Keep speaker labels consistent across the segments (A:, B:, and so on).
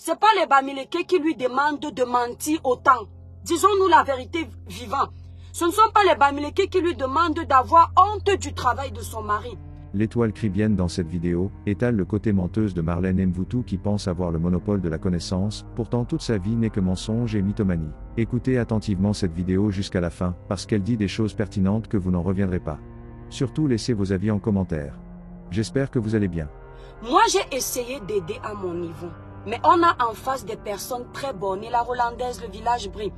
A: Ce n'est pas les Bamileke qui lui demandent de mentir autant. Disons-nous la vérité vivant. Ce ne sont pas les Bamileke qui lui demandent d'avoir honte du travail de son mari.
B: L'étoile cribienne dans cette vidéo étale le côté menteuse de Marlène Mvutu qui pense avoir le monopole de la connaissance, pourtant toute sa vie n'est que mensonge et mythomanie. Écoutez attentivement cette vidéo jusqu'à la fin, parce qu'elle dit des choses pertinentes que vous n'en reviendrez pas. Surtout laissez vos avis en commentaire. J'espère que vous allez bien.
A: Moi j'ai essayé d'aider à mon niveau, mais on a en face des personnes très bornées, la Hollandaise, le village brille,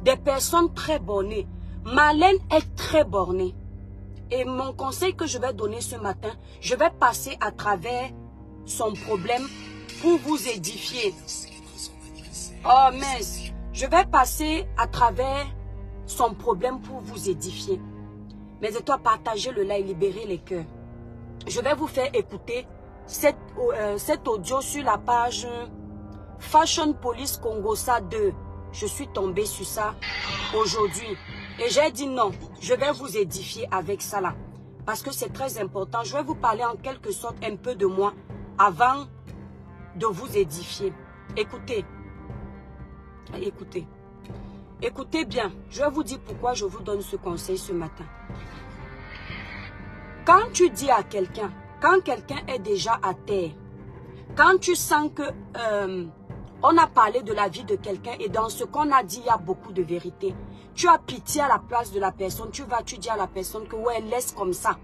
A: des personnes très bornées. Marlène est très bornée. Et mon conseil que je vais donner ce matin, je vais passer à travers son problème pour vous édifier. Oh mince, je vais passer à travers son problème pour vous édifier. Mais de toi, partagez le live, libérez les cœurs. Je vais vous faire écouter cet audio sur la page Fashion Police Congossa 2. Je suis tombée sur ça aujourd'hui. Et j'ai dit non, je vais vous édifier avec ça là. Parce que c'est très important. Je vais vous parler en quelque sorte un peu de moi avant de vous édifier. Écoutez. Écoutez. Écoutez bien. Je vais vous dire pourquoi je vous donne ce conseil ce matin. Quand tu dis à quelqu'un, quand quelqu'un est déjà à terre, quand tu sens que on a parlé de la vie de quelqu'un et dans ce qu'on a dit, il y a beaucoup de vérité. Tu as pitié à la place de la personne. Tu dis à la personne que ouais, laisse comme ça.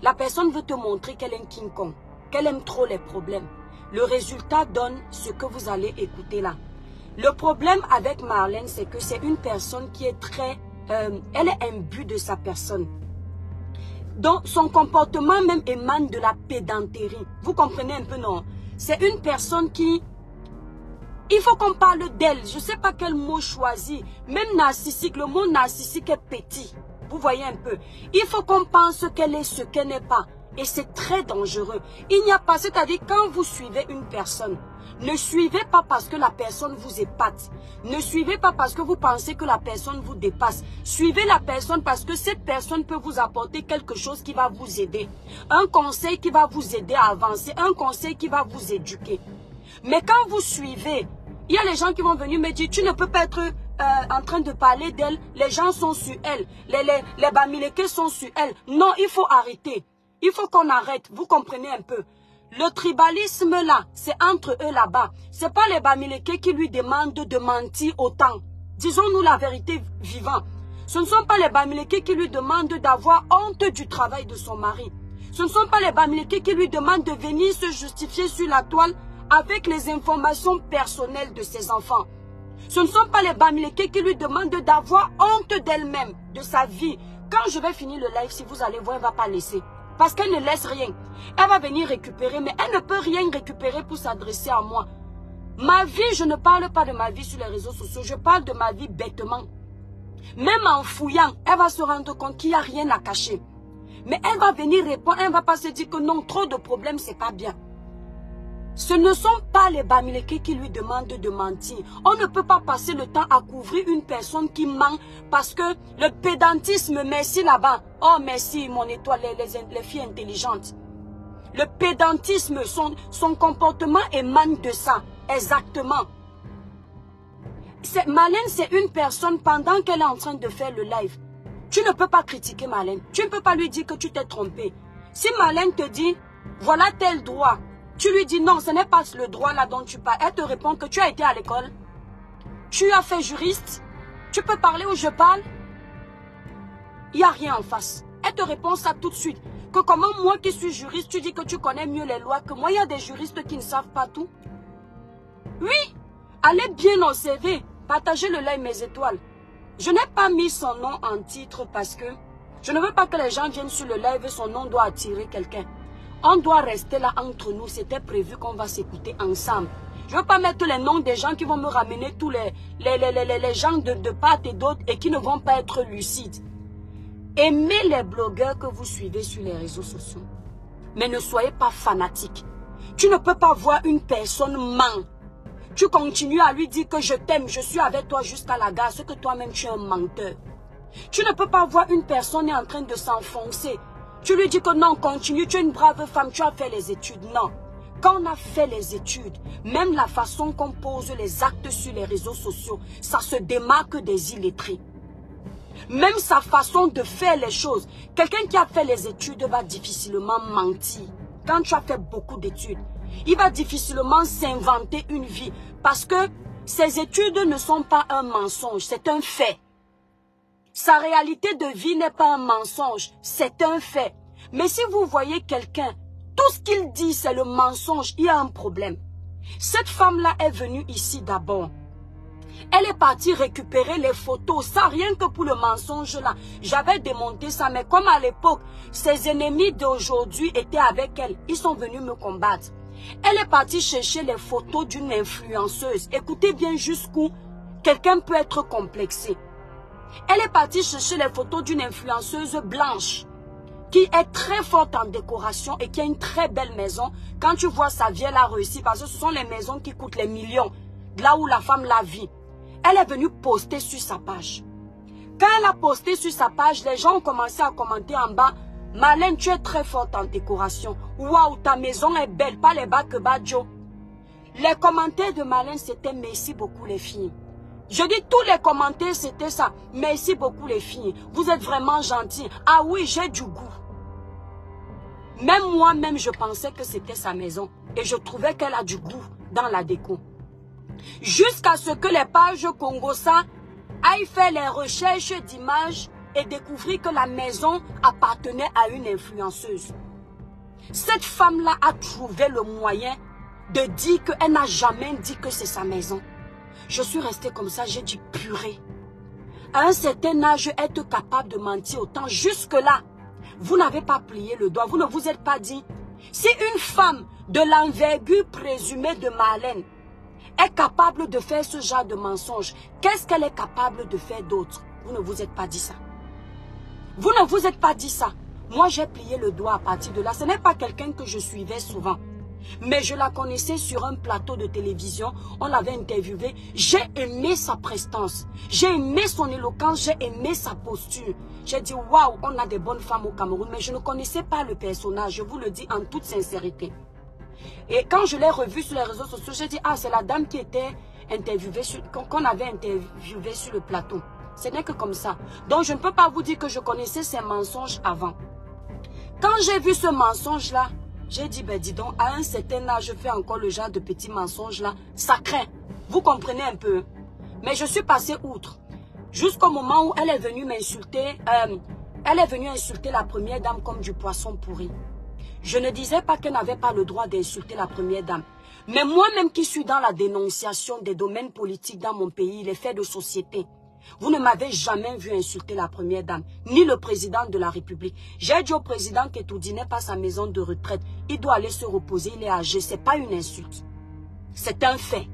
A: La personne veut te montrer qu'elle est un King Kong, qu'elle aime trop les problèmes. Le résultat donne ce que vous allez écouter là. Le problème avec Marlène, c'est que c'est une personne qui est très... elle est imbue de sa personne. Donc, son comportement même émane de la pédanterie. Vous comprenez un peu, non? C'est une personne qui... Il faut qu'on parle d'elle. Je ne sais pas quel mot choisir. Même narcissique, le mot narcissique est petit. Vous voyez un peu. Il faut qu'on pense qu'elle est ce qu'elle n'est pas. Et c'est très dangereux. Il n'y a pas, c'est-à-dire quand vous suivez une personne, ne suivez pas parce que la personne vous épate. Ne suivez pas parce que vous pensez que la personne vous dépasse. Suivez la personne parce que cette personne peut vous apporter quelque chose qui va vous aider. Un conseil qui va vous aider à avancer. Un conseil qui va vous éduquer. Mais quand vous suivez, il y a les gens qui vont venir me dire, tu ne peux pas être en train de parler d'elle. Les gens sont sur elle. Les Bamileke sont sur elle. Non, il faut arrêter. Il faut qu'on arrête. Vous comprenez un peu. Le tribalisme là, c'est entre eux là-bas. Ce n'est pas les Bamileke qui lui demandent de mentir autant. Disons-nous la vérité vivant. Ce ne sont pas les Bamileke qui lui demandent d'avoir honte du travail de son mari. Ce ne sont pas les Bamileke qui lui demandent de venir se justifier sur la toile avec les informations personnelles de ses enfants. Ce ne sont pas les Bamileke qui lui demandent d'avoir honte d'elle-même, de sa vie. Quand je vais finir le live, si vous allez voir, elle ne va pas laisser. Parce qu'elle ne laisse rien. Elle va venir récupérer, mais elle ne peut rien récupérer pour s'adresser à moi. Ma vie, je ne parle pas de ma vie sur les réseaux sociaux. Je parle de ma vie bêtement. Même en fouillant, elle va se rendre compte qu'il n'y a rien à cacher. Mais elle va venir répondre, elle ne va pas se dire que non, trop de problèmes, c'est pas bien. Ce ne sont pas les Bamileke qui lui demandent de mentir. On ne peut pas passer le temps à couvrir une personne qui ment parce que le pédantisme, merci là-bas. Oh, merci mon étoile, les filles intelligentes. Le pédantisme, son comportement émane de ça, exactement. Marlène, c'est une personne pendant qu'elle est en train de faire le live. Tu ne peux pas critiquer Marlène. Tu ne peux pas lui dire que tu t'es trompé. Si Marlène te dit, voilà tel droit. Tu lui dis non, ce n'est pas le droit là dont tu parles. Elle te répond que tu as été à l'école. Tu as fait juriste. Tu peux parler où je parle. Il n'y a rien en face. Elle te répond ça tout de suite. Que comment moi qui suis juriste, tu dis que tu connais mieux les lois que moi. Il y a des juristes qui ne savent pas tout. Oui, allez bien au CV. Partagez le live mes étoiles. Je n'ai pas mis son nom en titre parce que je ne veux pas que les gens viennent sur le live et son nom doit attirer quelqu'un. On doit rester là entre nous. C'était prévu qu'on va s'écouter ensemble. Je ne veux pas mettre les noms des gens qui vont me ramener tous les gens de part et d'autre et qui ne vont pas être lucides. Aimez les blogueurs que vous suivez sur les réseaux sociaux. Mais ne soyez pas fanatiques. Tu ne peux pas voir une personne ment. Tu continues à lui dire que je t'aime, je suis avec toi jusqu'à la gare, ce que toi-même tu es un menteur. Tu ne peux pas voir une personne est en train de s'enfoncer. Tu lui dis que non, continue, tu es une brave femme, tu as fait les études. Non. Quand on a fait les études, même la façon qu'on pose les actes sur les réseaux sociaux, ça se démarque des illettrés. Même sa façon de faire les choses. Quelqu'un qui a fait les études va difficilement mentir. Quand tu as fait beaucoup d'études, il va difficilement s'inventer une vie. Parce que ses études ne sont pas un mensonge, c'est un fait. Sa réalité de vie n'est pas un mensonge, c'est un fait. Mais si vous voyez quelqu'un, tout ce qu'il dit c'est le mensonge, il y a un problème. Cette femme-là est venue ici d'abord. Elle est partie récupérer les photos, ça rien que pour le mensonge là. J'avais démonté ça, mais comme à l'époque, ses ennemis d'aujourd'hui étaient avec elle, ils sont venus me combattre. Elle est partie chercher les photos d'une influenceuse. Écoutez bien jusqu'où quelqu'un peut être complexé. Elle est partie chercher les photos d'une influenceuse blanche qui est très forte en décoration et qui a une très belle maison. Quand tu vois sa vie, elle a réussi parce que ce sont les maisons qui coûtent les millions, là où la femme la vit. Elle est venue poster sur sa page. Quand elle a posté sur sa page, les gens ont commencé à commenter en bas. Marlène, tu es très forte en décoration. Waouh, ta maison est belle, pas les bas que Badjo. Les commentaires de Marlène, c'était merci beaucoup les filles. Je dis tous les commentaires, c'était ça. Merci beaucoup les filles. Vous êtes vraiment gentils. Ah oui, j'ai du goût. Même moi-même, je pensais que c'était sa maison. Et je trouvais qu'elle a du goût dans la déco. Jusqu'à ce que les pages Congosa aillent faire les recherches d'images et découvrir que la maison appartenait à une influenceuse. Cette femme-là a trouvé le moyen de dire qu'elle n'a jamais dit que c'est sa maison. Je suis restée comme ça, j'ai dit purée. À un certain âge, être capable de mentir autant, jusque-là, vous n'avez pas plié le doigt, vous ne vous êtes pas dit. Si une femme de l'envergure présumée de Marlène est capable de faire ce genre de mensonge, qu'est-ce qu'elle est capable de faire d'autre? Vous ne vous êtes pas dit ça. Vous ne vous êtes pas dit ça. Moi, j'ai plié le doigt à partir de là. Ce n'est pas quelqu'un que je suivais souvent. Mais je la connaissais sur un plateau de télévision. On l'avait interviewée. J'ai aimé sa prestance. J'ai aimé son éloquence. J'ai aimé sa posture. J'ai dit, waouh, on a des bonnes femmes au Cameroun. Mais je ne connaissais pas le personnage. Je vous le dis en toute sincérité. Et quand je l'ai revue sur les réseaux sociaux, j'ai dit, ah, c'est la dame qui était interviewée, qu'on avait interviewée sur le plateau. Ce n'est que comme ça. Donc, je ne peux pas vous dire que je connaissais ces mensonges avant. Quand j'ai vu ce mensonge-là, j'ai dit, ben dis donc, à un certain âge, je fais encore le genre de petits mensonges-là. Ça craint. Vous comprenez un peu. Mais je suis passée outre. Jusqu'au moment où elle est venue m'insulter. Elle est venue insulter la première dame comme du poisson pourri. Je ne disais pas qu'elle n'avait pas le droit d'insulter la première dame. Mais moi-même qui suis dans la dénonciation des domaines politiques dans mon pays, les faits de société, vous ne m'avez jamais vu insulter la première dame, ni le président de la République. J'ai dit au président qu'Etoudi n'est pas sa maison de retraite. Il doit aller se reposer, il est âgé. Ce n'est pas une insulte. C'est un fait.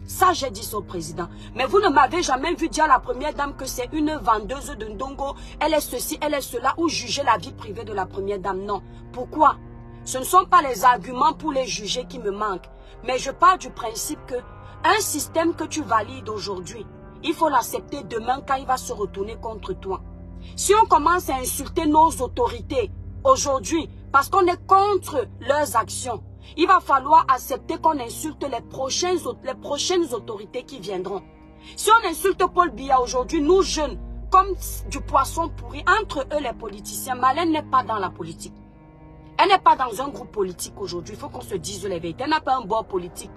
A: Ça, j'ai dit ça au président. Mais vous ne m'avez jamais vu dire à la première dame que c'est une vendeuse de ndongo. Elle est ceci, elle est cela, ou juger la vie privée de la première dame. Non. Pourquoi? Ce ne sont pas les arguments pour les juger qui me manquent. Mais je pars du principe que un système que tu valides aujourd'hui, il faut l'accepter demain quand il va se retourner contre toi. Si on commence à insulter nos autorités aujourd'hui, parce qu'on est contre leurs actions, il va falloir accepter qu'on insulte les prochaines autorités qui viendront. Si on insulte Paul Biya aujourd'hui, nous jeunes, comme du poisson pourri, entre eux les politiciens, Marlène n'est pas dans la politique. Elle n'est pas dans un groupe politique aujourd'hui, il faut qu'on se dise la vérité. Elle n'a pas un bord politique.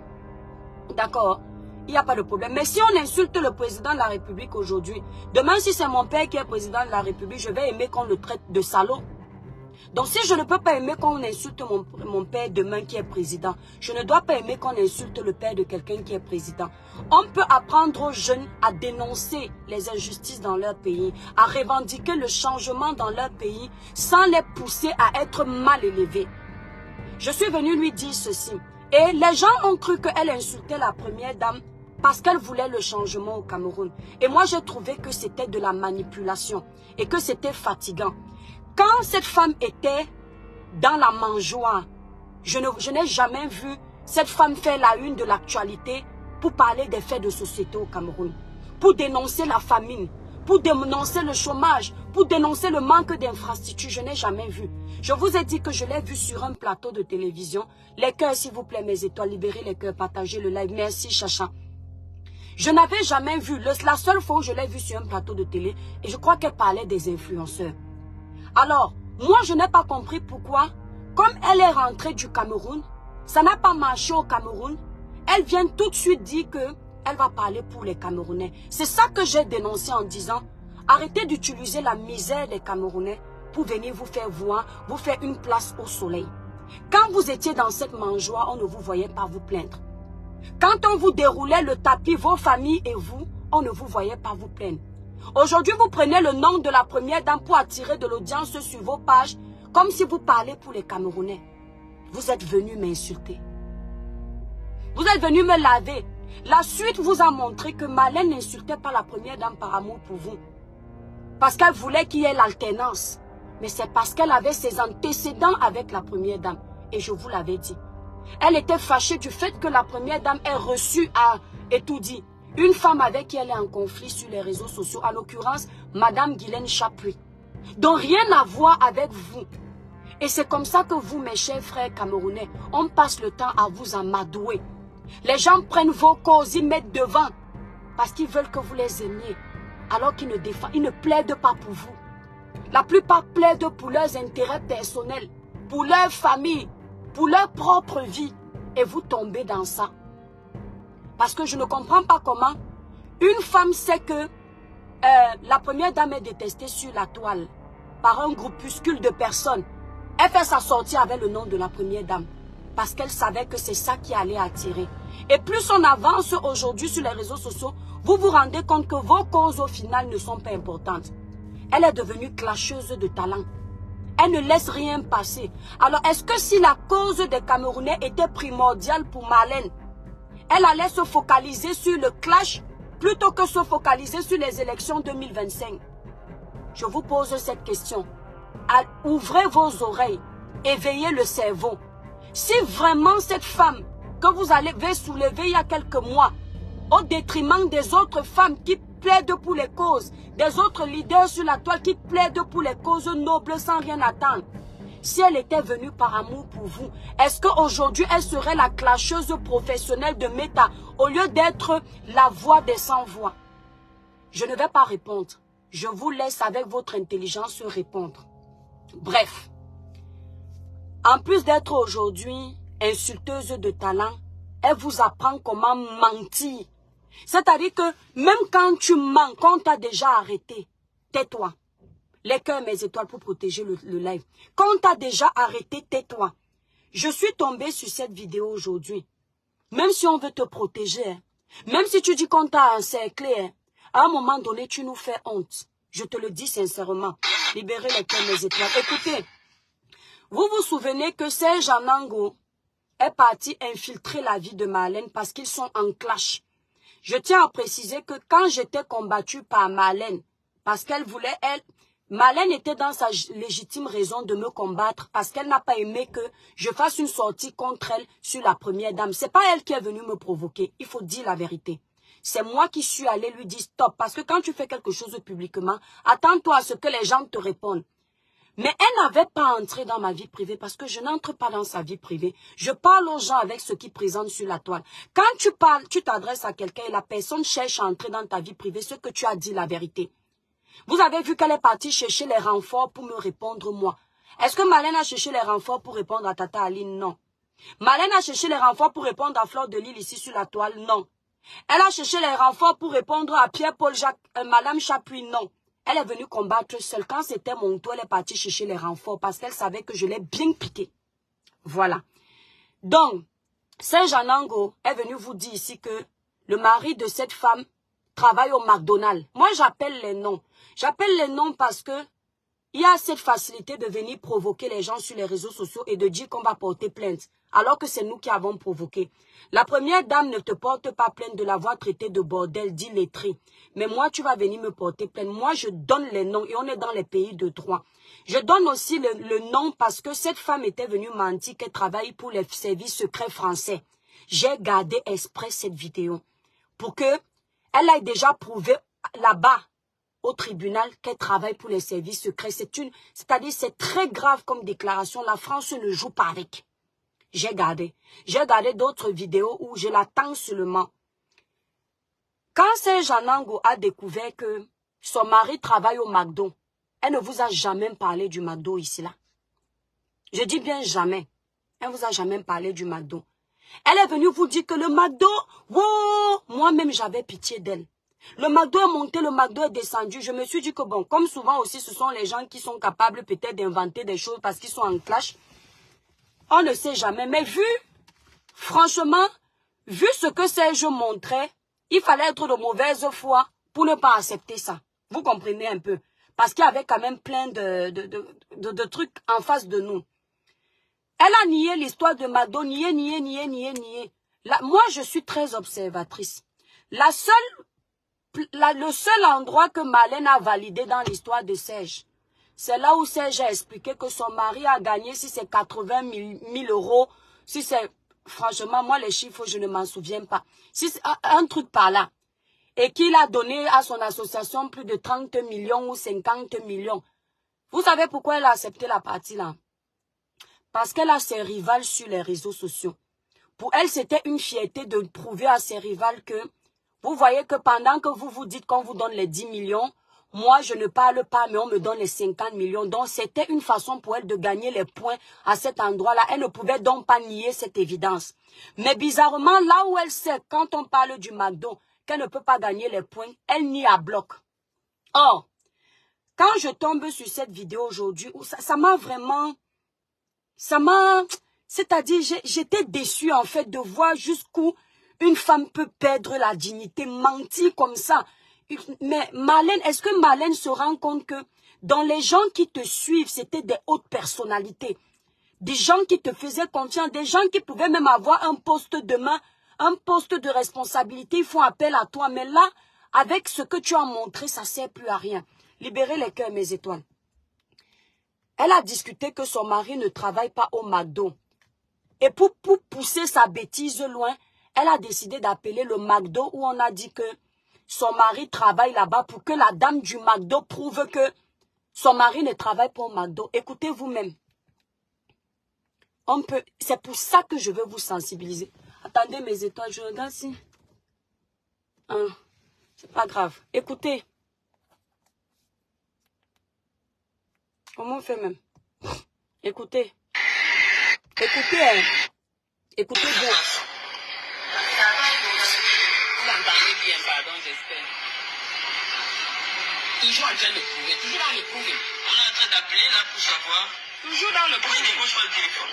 A: D'accord? Il n'y a pas de problème. Mais si on insulte le président de la République aujourd'hui, demain si c'est mon père qui est président de la République, je vais aimer qu'on le traite de salaud. Donc si je ne peux pas aimer qu'on insulte mon père demain qui est président, je ne dois pas aimer qu'on insulte le père de quelqu'un qui est président. On peut apprendre aux jeunes à dénoncer les injustices dans leur pays, à revendiquer le changement dans leur pays sans les pousser à être mal élevés. Je suis venue lui dire ceci. Et les gens ont cru qu'elle insultait la première dame parce qu'elle voulait le changement au Cameroun. Et moi, j'ai trouvé que c'était de la manipulation et que c'était fatigant. Quand cette femme était dans la mangeoire, je n'ai jamais vu cette femme faire la une de l'actualité pour parler des faits de société au Cameroun, pour dénoncer la famine, pour dénoncer le chômage, pour dénoncer le manque d'infrastructures. Je n'ai jamais vu. Je vous ai dit que je l'ai vu sur un plateau de télévision. Les cœurs, s'il vous plaît, mes étoiles, libérez les cœurs, partagez le live. Merci, Chacha. Je n'avais jamais vu, la seule fois où je l'ai vu sur un plateau de télé, et je crois qu'elle parlait des influenceurs. Alors, moi, je n'ai pas compris pourquoi, comme elle est rentrée du Cameroun, ça n'a pas marché au Cameroun, elle vient tout de suite dire qu'elle va parler pour les Camerounais. C'est ça que j'ai dénoncé en disant, arrêtez d'utiliser la misère des Camerounais pour venir vous faire voir, vous faire une place au soleil. Quand vous étiez dans cette mangeoire, on ne vous voyait pas vous plaindre. Quand on vous déroulait le tapis, vos familles et vous, on ne vous voyait pas vous plaindre. Aujourd'hui, vous prenez le nom de la première dame pour attirer de l'audience sur vos pages, comme si vous parlez pour les Camerounais. Vous êtes venu m'insulter. Vous êtes venu me laver. La suite vous a montré que Marlène n'insultait pas la première dame par amour pour vous. Parce qu'elle voulait qu'il y ait l'alternance. Mais c'est parce qu'elle avait ses antécédents avec la première dame. Et je vous l'avais dit. Elle était fâchée du fait que la première dame ait reçu à Etoudi une femme avec qui elle est en conflit sur les réseaux sociaux, en l'occurrence, Madame Guylaine Chapuis. Donc rien à voir avec vous. Et c'est comme ça que vous, mes chers frères camerounais, on passe le temps à vous amadouer. Les gens prennent vos causes, ils mettent devant, parce qu'ils veulent que vous les aimiez, alors qu'ils ne plaident pas pour vous. La plupart plaident pour leurs intérêts personnels, pour leur famille, pour leur propre vie, et vous tombez dans ça. Parce que je ne comprends pas comment une femme sait que la première dame est détestée sur la toile par un groupuscule de personnes. Elle fait sa sortie avec le nom de la première dame parce qu'elle savait que c'est ça qui allait attirer. Et plus on avance aujourd'hui sur les réseaux sociaux, vous vous rendez compte que vos causes au final ne sont pas importantes. Elle est devenue clasheuse de talent. Elle ne laisse rien passer. Alors, est-ce que si la cause des Camerounais était primordiale pour Marlène, elle allait se focaliser sur le clash plutôt que se focaliser sur les élections 2025? Je vous pose cette question. Ouvrez vos oreilles, éveillez le cerveau. Si vraiment cette femme que vous avez soulevée il y a quelques mois, au détriment des autres femmes qui plaident pour les causes, des autres leaders sur la toile qui plaident pour les causes nobles sans rien attendre. Si elle était venue par amour pour vous, est-ce qu'aujourd'hui elle serait la clasheuse professionnelle de Meta au lieu d'être la voix des sans-voix? Je ne vais pas répondre. Je vous laisse avec votre intelligence répondre. Bref, en plus d'être aujourd'hui insulteuse de talent, elle vous apprend comment mentir. C'est-à-dire que même quand tu mens, quand on t'a déjà arrêté, tais-toi. Les cœurs, mes étoiles pour protéger le live. Quand on t'a déjà arrêté, tais-toi. Je suis tombée sur cette vidéo aujourd'hui. Même si on veut te protéger, hein, même si tu dis qu'on t'a encerclé, hein, à un moment donné, tu nous fais honte. Je te le dis sincèrement. Libérez les cœurs, mes étoiles. Écoutez, vous vous souvenez que Serge Anango est parti infiltrer la vie de Marlène parce qu'ils sont en clash. Je tiens à préciser que quand j'étais combattue par Marlène, parce qu'elle voulait, Marlène était dans sa légitime raison de me combattre parce qu'elle n'a pas aimé que je fasse une sortie contre elle sur la première dame. C'est pas elle qui est venue me provoquer, il faut dire la vérité. C'est moi qui suis allée lui dire stop, parce que quand tu fais quelque chose publiquement, attends-toi à ce que les gens te répondent. Mais elle n'avait pas entré dans ma vie privée parce que je n'entre pas dans sa vie privée. Je parle aux gens avec ce qu'ils présentent sur la toile. Quand tu parles, tu t'adresses à quelqu'un et la personne cherche à entrer dans ta vie privée, ce que tu as dit la vérité. Vous avez vu qu'elle est partie chercher les renforts pour me répondre moi. Est-ce que Marlène a cherché les renforts pour répondre à Tata Aline? Non. Marlène a cherché les renforts pour répondre à Fleur de Lille ici sur la toile? Non. Elle a cherché les renforts pour répondre à Pierre-Paul Jacques, Madame Chapuis? Non. Elle est venue combattre seule. Quand c'était mon tour, elle est partie chercher les renforts parce qu'elle savait que je l'ai bien piqué. Voilà. Donc, Serge Anango est venu vous dire ici que le mari de cette femme travaille au McDonald's. Moi, j'appelle les noms. J'appelle les noms parce que il y a cette facilité de venir provoquer les gens sur les réseaux sociaux et de dire qu'on va porter plainte, alors que c'est nous qui avons provoqué. La première dame ne te porte pas plainte de l'avoir traité de bordel, d'illettré. Mais moi, tu vas venir me porter plainte. Moi, je donne les noms et on est dans les pays de droit. Je donne aussi le nom parce que cette femme était venue mentir qu'elle travaille pour les services secrets français. J'ai gardé exprès cette vidéo pour que elle ait déjà prouvé là-bas au tribunal qu'elle travaille pour les services secrets. C'est-à-dire c'est très grave comme déclaration. La France ne joue pas avec. J'ai gardé d'autres vidéos où je l'attends seulement. Quand Serge Anango a découvert que son mari travaille au McDo, elle ne vous a jamais parlé du McDo ici là. Je dis bien jamais. Elle ne vous a jamais parlé du McDo. Elle est venue vous dire que le McDo, wow, moi-même j'avais pitié d'elle. Le McDo est monté, le McDo est descendu. Je me suis dit que bon, comme souvent aussi, ce sont les gens qui sont capables peut-être d'inventer des choses parce qu'ils sont en clash. On ne sait jamais. Mais franchement, vu ce que Serge montrait, il fallait être de mauvaise foi pour ne pas accepter ça. Vous comprenez un peu? Parce qu'il y avait quand même plein de trucs en face de nous. Elle a nié l'histoire de McDo, nié. Là, moi, je suis très observatrice. Le seul endroit que Marlène a validé dans l'histoire de Serge, c'est là où Serge a expliqué que son mari a gagné, si c'est 80 000 euros, si c'est, franchement, moi, les chiffres, je ne m'en souviens pas. Si c'est un truc par là. Et qu'il a donné à son association plus de 30 millions ou 50 millions. Vous savez pourquoi elle a accepté la partie là? Parce qu'elle a ses rivales sur les réseaux sociaux. Pour elle, c'était une fierté de prouver à ses rivales que, vous voyez que pendant que vous vous dites qu'on vous donne les 10 millions, moi, je ne parle pas, mais on me donne les 50 millions. Donc, c'était une façon pour elle de gagner les points à cet endroit-là. Elle ne pouvait donc pas nier cette évidence. Mais bizarrement, là où elle sait, quand on parle du McDo, qu'elle ne peut pas gagner les points, elle nie à bloc. Or, quand je tombe sur cette vidéo aujourd'hui, ça m'a vraiment... C'est-à-dire, j'étais déçue en fait de voir jusqu'où une femme peut perdre la dignité, mentir comme ça. Mais Marlène, est-ce que Marlène se rend compte que dans les gens qui te suivent, c'était des hautes personnalités, des gens qui te faisaient confiance, des gens qui pouvaient même avoir un poste demain, un poste de responsabilité, ils font appel à toi. Mais là, avec ce que tu as montré, ça ne sert plus à rien. Libérez les cœurs, mes étoiles. Elle a discuté que son mari ne travaille pas au McDo. Et pour pousser sa bêtise loin, elle a décidé d'appeler le McDo où on a dit que son mari travaille là-bas pour que la dame du McDo prouve que son mari ne travaille pas au McDo. Écoutez vous-même. C'est pour ça que je veux vous sensibiliser. Attendez mes étoiles, je regarde si. Hein, c'est pas grave. Écoutez. Comment on fait même? Écoutez. Écoutez, hein. Écoutez bien.
C: Vous entendez bien, pardon, j'espère. Toujours en train de prouver, toujours dans le prouver. On est en train d'appeler là pour savoir. Toujours dans le prouver. Pourquoi il décroche pas le téléphone?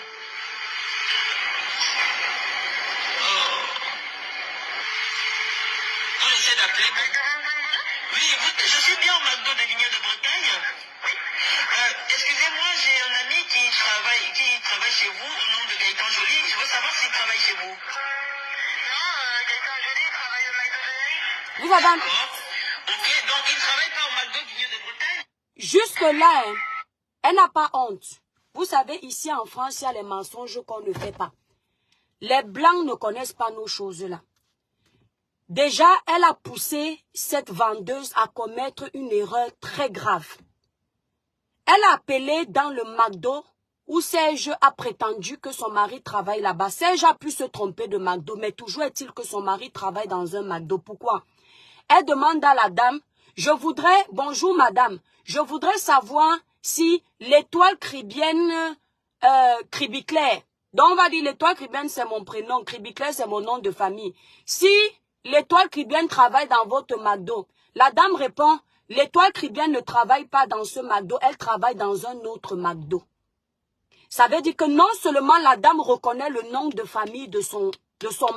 C: On essaie d'appeler. Oui, je suis bien au McDo de Vigneux de Bretagne. Oui. Excusez-moi, j'ai un ami qui travaille chez vous au nom de Gaëtan Joly. Je veux savoir s'il travaille chez vous. Non, Gaëtan Joly travaille au McDo de Vigneux.
A: Vous avez...
C: Ok, donc il ne travaille pas au McDo de Vigneux de Bretagne.
A: Jusque-là, hein, elle n'a pas honte. Vous savez, ici en France, il y a les mensonges qu'on ne fait pas. Les Blancs ne connaissent pas nos choses-là. Déjà, elle a poussé cette vendeuse à commettre une erreur très grave. Elle a appelé dans le McDo où Serge a prétendu que son mari travaille là-bas. Serge a pu se tromper de McDo, mais toujours est-il que son mari travaille dans un McDo. Pourquoi? Elle demande à la dame, bonjour madame, je voudrais savoir si l'étoile cribienne, Cribiclair, donc on va dire l'étoile cribienne c'est mon prénom, Cribiclair c'est mon nom de famille. Si l'étoile cribienne travaille dans votre McDo, la dame répond, l'étoile cribienne ne travaille pas dans ce McDo, elle travaille dans un autre McDo. Ça veut dire que non seulement la dame reconnaît le nom de famille de son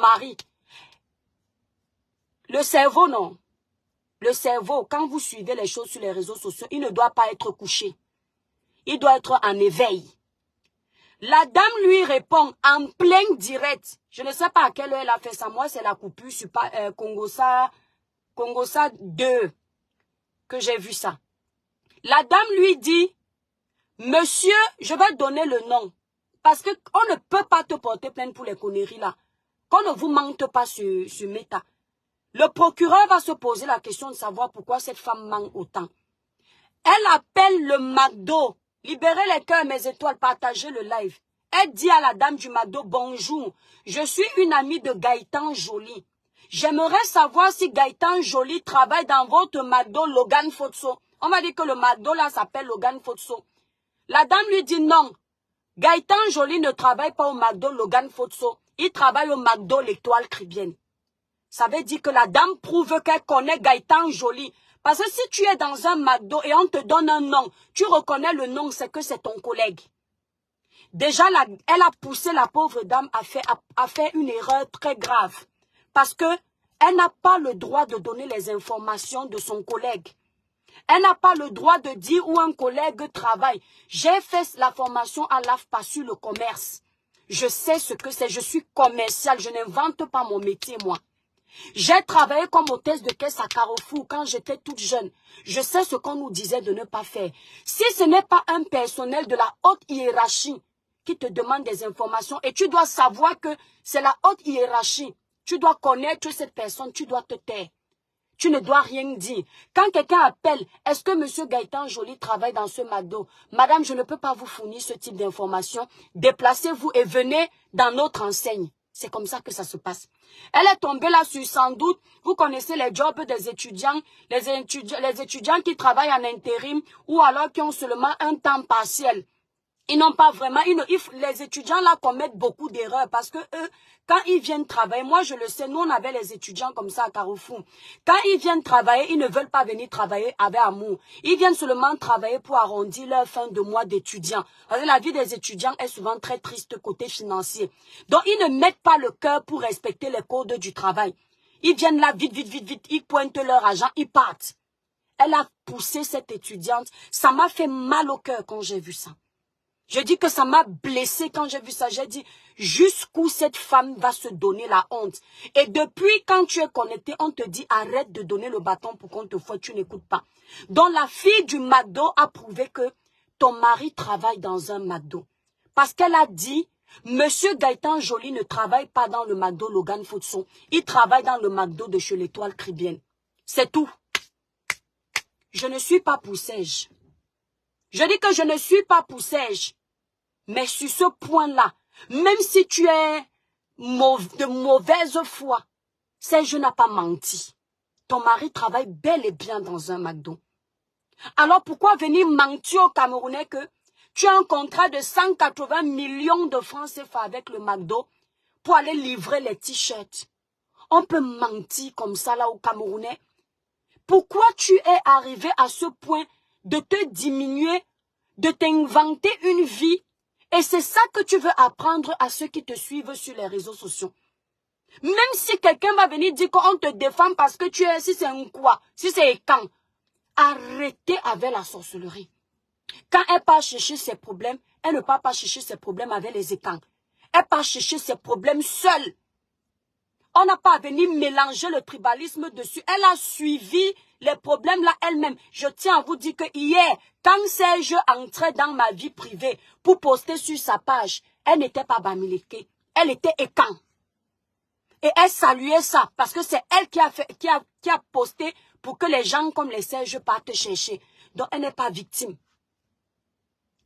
A: mari. Le cerveau, non. Le cerveau, quand vous suivez les choses sur les réseaux sociaux, il ne doit pas être couché. Il doit être en éveil. La dame lui répond en plein direct. Je ne sais pas à quelle heure elle a fait ça. Moi, c'est la coupure sur Congosa 2 que j'ai vu ça. La dame lui dit, monsieur, je vais donner le nom. Parce qu'on ne peut pas te porter plainte pour les conneries là. Qu'on ne vous mente pas sur Meta. Le procureur va se poser la question de savoir pourquoi cette femme manque autant. Elle appelle le McDo. Libérez les cœurs, mes étoiles, partagez le live. Elle dit à la dame du McDo, bonjour, je suis une amie de Gaëtan Joly. J'aimerais savoir si Gaëtan Joly travaille dans votre McDo Logan Fotso. On m'a dit que le McDo là s'appelle Logan Fotso. La dame lui dit non. Gaëtan Joly ne travaille pas au McDo Logan Fotso. Il travaille au McDo L'Étoile Caribbeenne. Ça veut dire que la dame prouve qu'elle connaît Gaëtan Joly. Parce que si tu es dans un McDo et on te donne un nom, tu reconnais le nom, c'est que c'est ton collègue. Déjà, elle a poussé la pauvre dame à faire une erreur très grave. Parce que elle n'a pas le droit de donner les informations de son collègue. Elle n'a pas le droit de dire où un collègue travaille. J'ai fait la formation à l'AFPA sur le commerce. Je sais ce que c'est. Je suis commerciale. Je n'invente pas mon métier, moi. J'ai travaillé comme hôtesse de caisse à Carrefour quand j'étais toute jeune. Je sais ce qu'on nous disait de ne pas faire. Si ce n'est pas un personnel de la haute hiérarchie qui te demande des informations, et tu dois savoir que c'est la haute hiérarchie, tu dois connaître cette personne, tu dois te taire. Tu ne dois rien dire. Quand quelqu'un appelle, est-ce que M. Gaëtan Joly travaille dans ce McDo? Madame, je ne peux pas vous fournir ce type d'informations. Déplacez-vous et venez dans notre enseigne. C'est comme ça que ça se passe. Elle est tombée là sur sans doute. Vous connaissez les jobs des étudiants, les étudiants qui travaillent en intérim ou alors qui ont seulement un temps partiel. Ils n'ont pas vraiment, les étudiants là commettent beaucoup d'erreurs parce que eux, quand ils viennent travailler, moi je le sais, nous on avait les étudiants comme ça à Carrefour. Quand ils viennent travailler, ils ne veulent pas venir travailler avec amour. Ils viennent seulement travailler pour arrondir leur fin de mois d'étudiants. Parce que la vie des étudiants est souvent très triste côté financier. Donc ils ne mettent pas le cœur pour respecter les codes du travail. Ils viennent là vite, ils pointent leur argent, ils partent. Elle a poussé cette étudiante. Ça m'a fait mal au cœur quand j'ai vu ça. Je dis que ça m'a blessé quand j'ai vu ça. J'ai dit, jusqu'où cette femme va se donner la honte. Et depuis, quand tu es connecté, on te dit, arrête de donner le bâton pour qu'on te fouette, tu n'écoutes pas. Donc, la fille du McDo a prouvé que ton mari travaille dans un McDo. Parce qu'elle a dit, Monsieur Gaëtan Joly ne travaille pas dans le McDo Logan Fotso. Il travaille dans le McDo de chez l'Étoile Caribbeenne. C'est tout. Je ne suis pas poussège. Je dis que je ne suis pas poussège. Mais sur ce point-là, même si tu es de mauvaise foi, Serge n'a pas menti. Ton mari travaille bel et bien dans un McDo. Alors pourquoi venir mentir aux Camerounais que tu as un contrat de 180 millions de francs CFA avec le McDo pour aller livrer les t-shirts? On peut mentir comme ça là aux Camerounais. Pourquoi tu es arrivé à ce point de te diminuer, de t'inventer une vie? Et c'est ça que tu veux apprendre à ceux qui te suivent sur les réseaux sociaux. Même si quelqu'un va venir dire qu'on te défend parce que tu es, si c'est un quoi, si c'est quand, arrêtez avec la sorcellerie. Quand elle part chercher ses problèmes, elle ne part pas chercher ses problèmes avec les écans. Elle part chercher ses problèmes seule. On n'a pas à venir mélanger le tribalisme dessus. Elle a suivi les problèmes là elle-même. Je tiens à vous dire que hier, quand Serge entrait dans ma vie privée pour poster sur sa page, elle n'était pas Bamileke. Elle était écan. Et elle saluait ça parce que c'est elle qui a posté pour que les gens comme les Serge partent chercher. Donc elle n'est pas victime.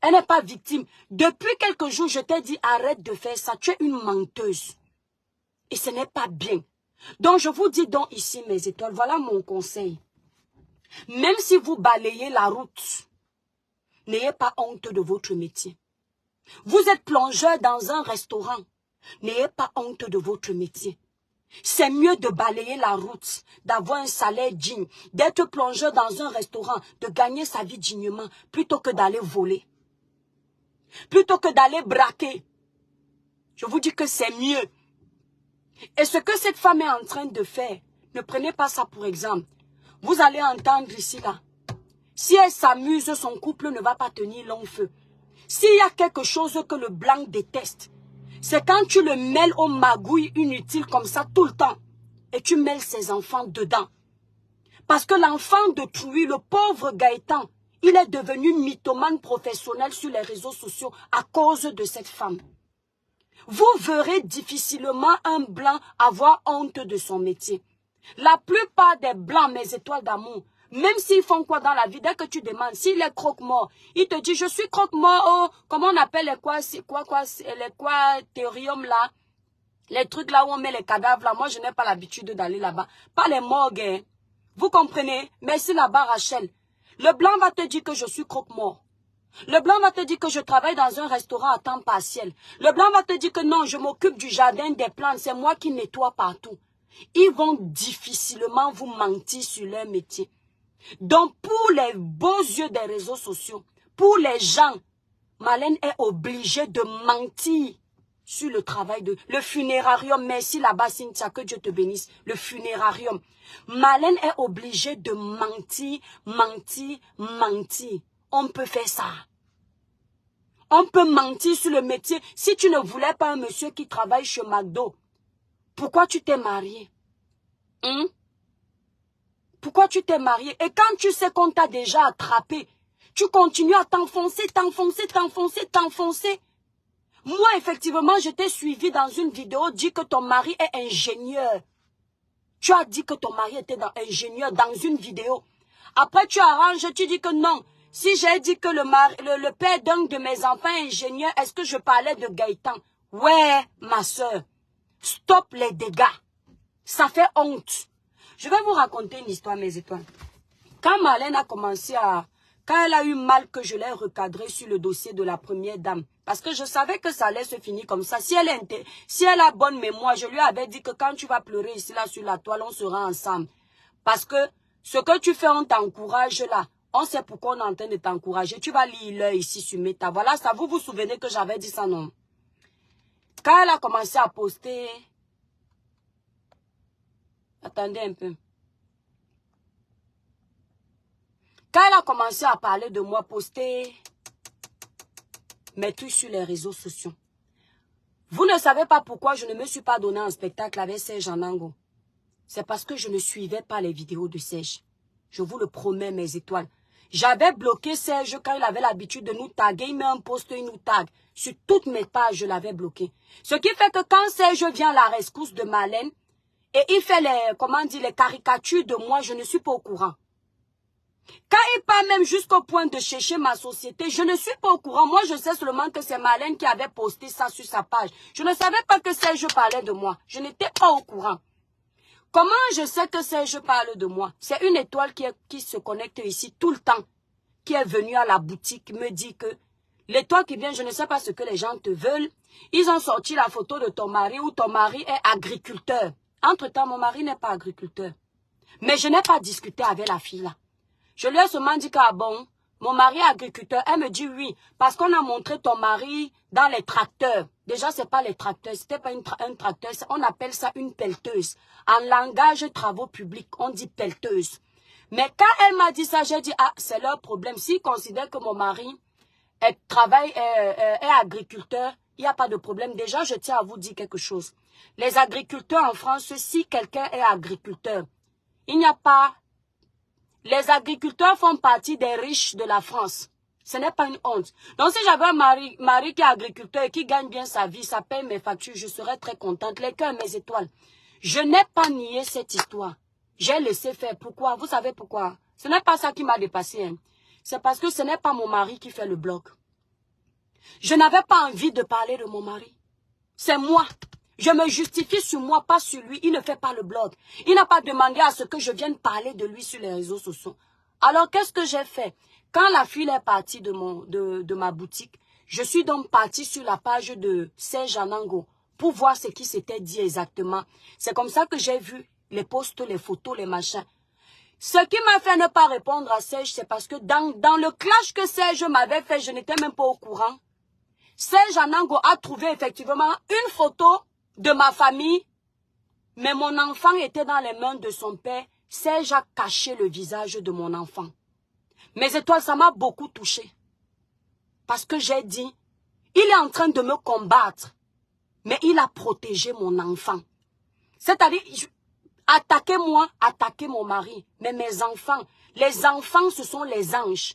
A: Elle n'est pas victime. Depuis quelques jours, je t'ai dit arrête de faire ça. Tu es une menteuse. Et ce n'est pas bien. Donc je vous dis donc ici mes étoiles, voilà mon conseil. Même si vous balayez la route, n'ayez pas honte de votre métier. Vous êtes plongeur dans un restaurant, n'ayez pas honte de votre métier. C'est mieux de balayer la route, d'avoir un salaire digne, d'être plongeur dans un restaurant, de gagner sa vie dignement, plutôt que d'aller voler, plutôt que d'aller braquer. Je vous dis que c'est mieux. Et ce que cette femme est en train de faire, ne prenez pas ça pour exemple. Vous allez entendre ici là. Si elle s'amuse, son couple ne va pas tenir long feu. S'il y a quelque chose que le blanc déteste, c'est quand tu le mêles aux magouilles inutiles comme ça tout le temps. Et tu mêles ses enfants dedans. Parce que l'enfant de Trouy, le pauvre Gaëtan, il est devenu mythomane professionnel sur les réseaux sociaux à cause de cette femme. Vous verrez difficilement un blanc avoir honte de son métier. La plupart des blancs, mes étoiles d'amour, même s'ils font quoi dans la vie, dès que tu demandes, s'il est croque-mort, il te dit, je suis croque-mort, oh, comment on appelle les théorium là, les trucs là où on met les cadavres là, moi je n'ai pas l'habitude d'aller là-bas, pas les morgues, hein. Vous comprenez? Merci là-bas Rachel. Le blanc va te dire que je suis croque-mort. Le blanc va te dire que je travaille dans un restaurant à temps partiel. Le blanc va te dire que non, je m'occupe du jardin, des plantes, c'est moi qui nettoie partout. Ils vont difficilement vous mentir sur leur métier. Donc, pour les beaux yeux des réseaux sociaux, pour les gens, Marlène est obligée de mentir sur le travail de... Le funérarium, merci là-bas, Cynthia, que Dieu te bénisse. Le funérarium. Marlène est obligée de mentir, mentir, mentir. On peut faire ça. On peut mentir sur le métier. Si tu ne voulais pas un monsieur qui travaille chez McDo, pourquoi tu t'es marié? Pourquoi tu t'es marié? Et quand tu sais qu'on t'a déjà attrapé, tu continues à t'enfoncer, t'enfoncer, t'enfoncer, t'enfoncer. Moi, effectivement, je t'ai suivi dans une vidéo, dit que ton mari est ingénieur. Tu as dit que ton mari était ingénieur dans une vidéo. Après, tu arranges, tu dis que non. Si j'ai dit que le père d'un de mes enfants est ingénieur, est-ce que je parlais de Gaëtan? Ouais, ma soeur. Stop les dégâts. Ça fait honte. Je vais vous raconter une histoire, mes étoiles. Quand Marlène a commencé à... Quand elle a eu mal que je l'ai recadré sur le dossier de la première dame, parce que je savais que ça allait se finir comme ça. Si elle a bonne mémoire, je lui avais dit que quand tu vas pleurer ici, là, sur la toile, on sera ensemble. Parce que ce que tu fais, on t'encourage là. On sait pourquoi on est en train de t'encourager. Tu vas lire l'heure ici sur Meta. Voilà, ça vous vous souvenez que j'avais dit ça, non? Quand elle a commencé à poster... Attendez un peu. Quand elle a commencé à parler de moi, poster mes trucs sur les réseaux sociaux. Vous ne savez pas pourquoi je ne me suis pas donné un spectacle avec Serge Anango. C'est parce que je ne suivais pas les vidéos de Serge. Je vous le promets, mes étoiles. J'avais bloqué Serge quand il avait l'habitude de nous taguer. Il met un post, il nous tague. Sur toutes mes pages, je l'avais bloqué. Ce qui fait que quand Serge vient à la rescousse de Marlène, et il fait les caricatures de moi, je ne suis pas au courant. Quand il part même jusqu'au point de chercher ma société, je ne suis pas au courant. Moi, je sais seulement que c'est Marlène qui avait posté ça sur sa page. Je ne savais pas que Serge parlait de moi. Je n'étais pas au courant. Comment je sais que Serge parle de moi? C'est une étoile qui se connecte ici tout le temps, qui est venue à la boutique, me dit que l'étoile qui vient, je ne sais pas ce que les gens te veulent. Ils ont sorti la photo de ton mari où ton mari est agriculteur. Entre-temps, mon mari n'est pas agriculteur. Mais je n'ai pas discuté avec la fille là. Je lui ai seulement dit que, ah bon, mon mari est agriculteur. Elle me dit oui, parce qu'on a montré ton mari dans les tracteurs. Déjà, c'est pas les tracteurs, c'était pas un tracteur, on appelle ça une pelleteuse. En langage travaux publics, on dit pelleteuse. Mais quand elle m'a dit ça, j'ai dit, ah, c'est leur problème. S'ils considèrent que mon mari est agriculteur, il n'y a pas de problème. Déjà, je tiens à vous dire quelque chose. Les agriculteurs en France, si quelqu'un est agriculteur, il n'y a pas... Les agriculteurs font partie des riches de la France. Ce n'est pas une honte. Donc, si j'avais un mari qui est agriculteur et qui gagne bien sa vie, ça paye mes factures, je serais très contente. Les cœurs, mes étoiles. Je n'ai pas nié cette histoire. J'ai laissé faire. Pourquoi? Vous savez pourquoi? Ce n'est pas ça qui m'a dépassé. Hein. C'est parce que ce n'est pas mon mari qui fait le blog. Je n'avais pas envie de parler de mon mari. C'est moi. Je me justifie sur moi, pas sur lui. Il ne fait pas le blog. Il n'a pas demandé à ce que je vienne parler de lui sur les réseaux sociaux. Alors, qu'est-ce que j'ai fait? Quand la fille est partie de ma boutique, je suis donc partie sur la page de Serge Anango pour voir ce qui s'était dit exactement. C'est comme ça que j'ai vu les posts, les photos, les machins. Ce qui m'a fait ne pas répondre à Serge, c'est parce que dans le clash que Serge m'avait fait, je n'étais même pas au courant. Serge Anango a trouvé effectivement une photo de ma famille, mais mon enfant était dans les mains de son père. Serge a caché le visage de mon enfant. Mes étoiles, ça m'a beaucoup touché. Parce que j'ai dit, il est en train de me combattre, mais il a protégé mon enfant. C'est-à-dire, attaquez-moi, attaquez mon mari, mais mes enfants, les enfants, ce sont les anges.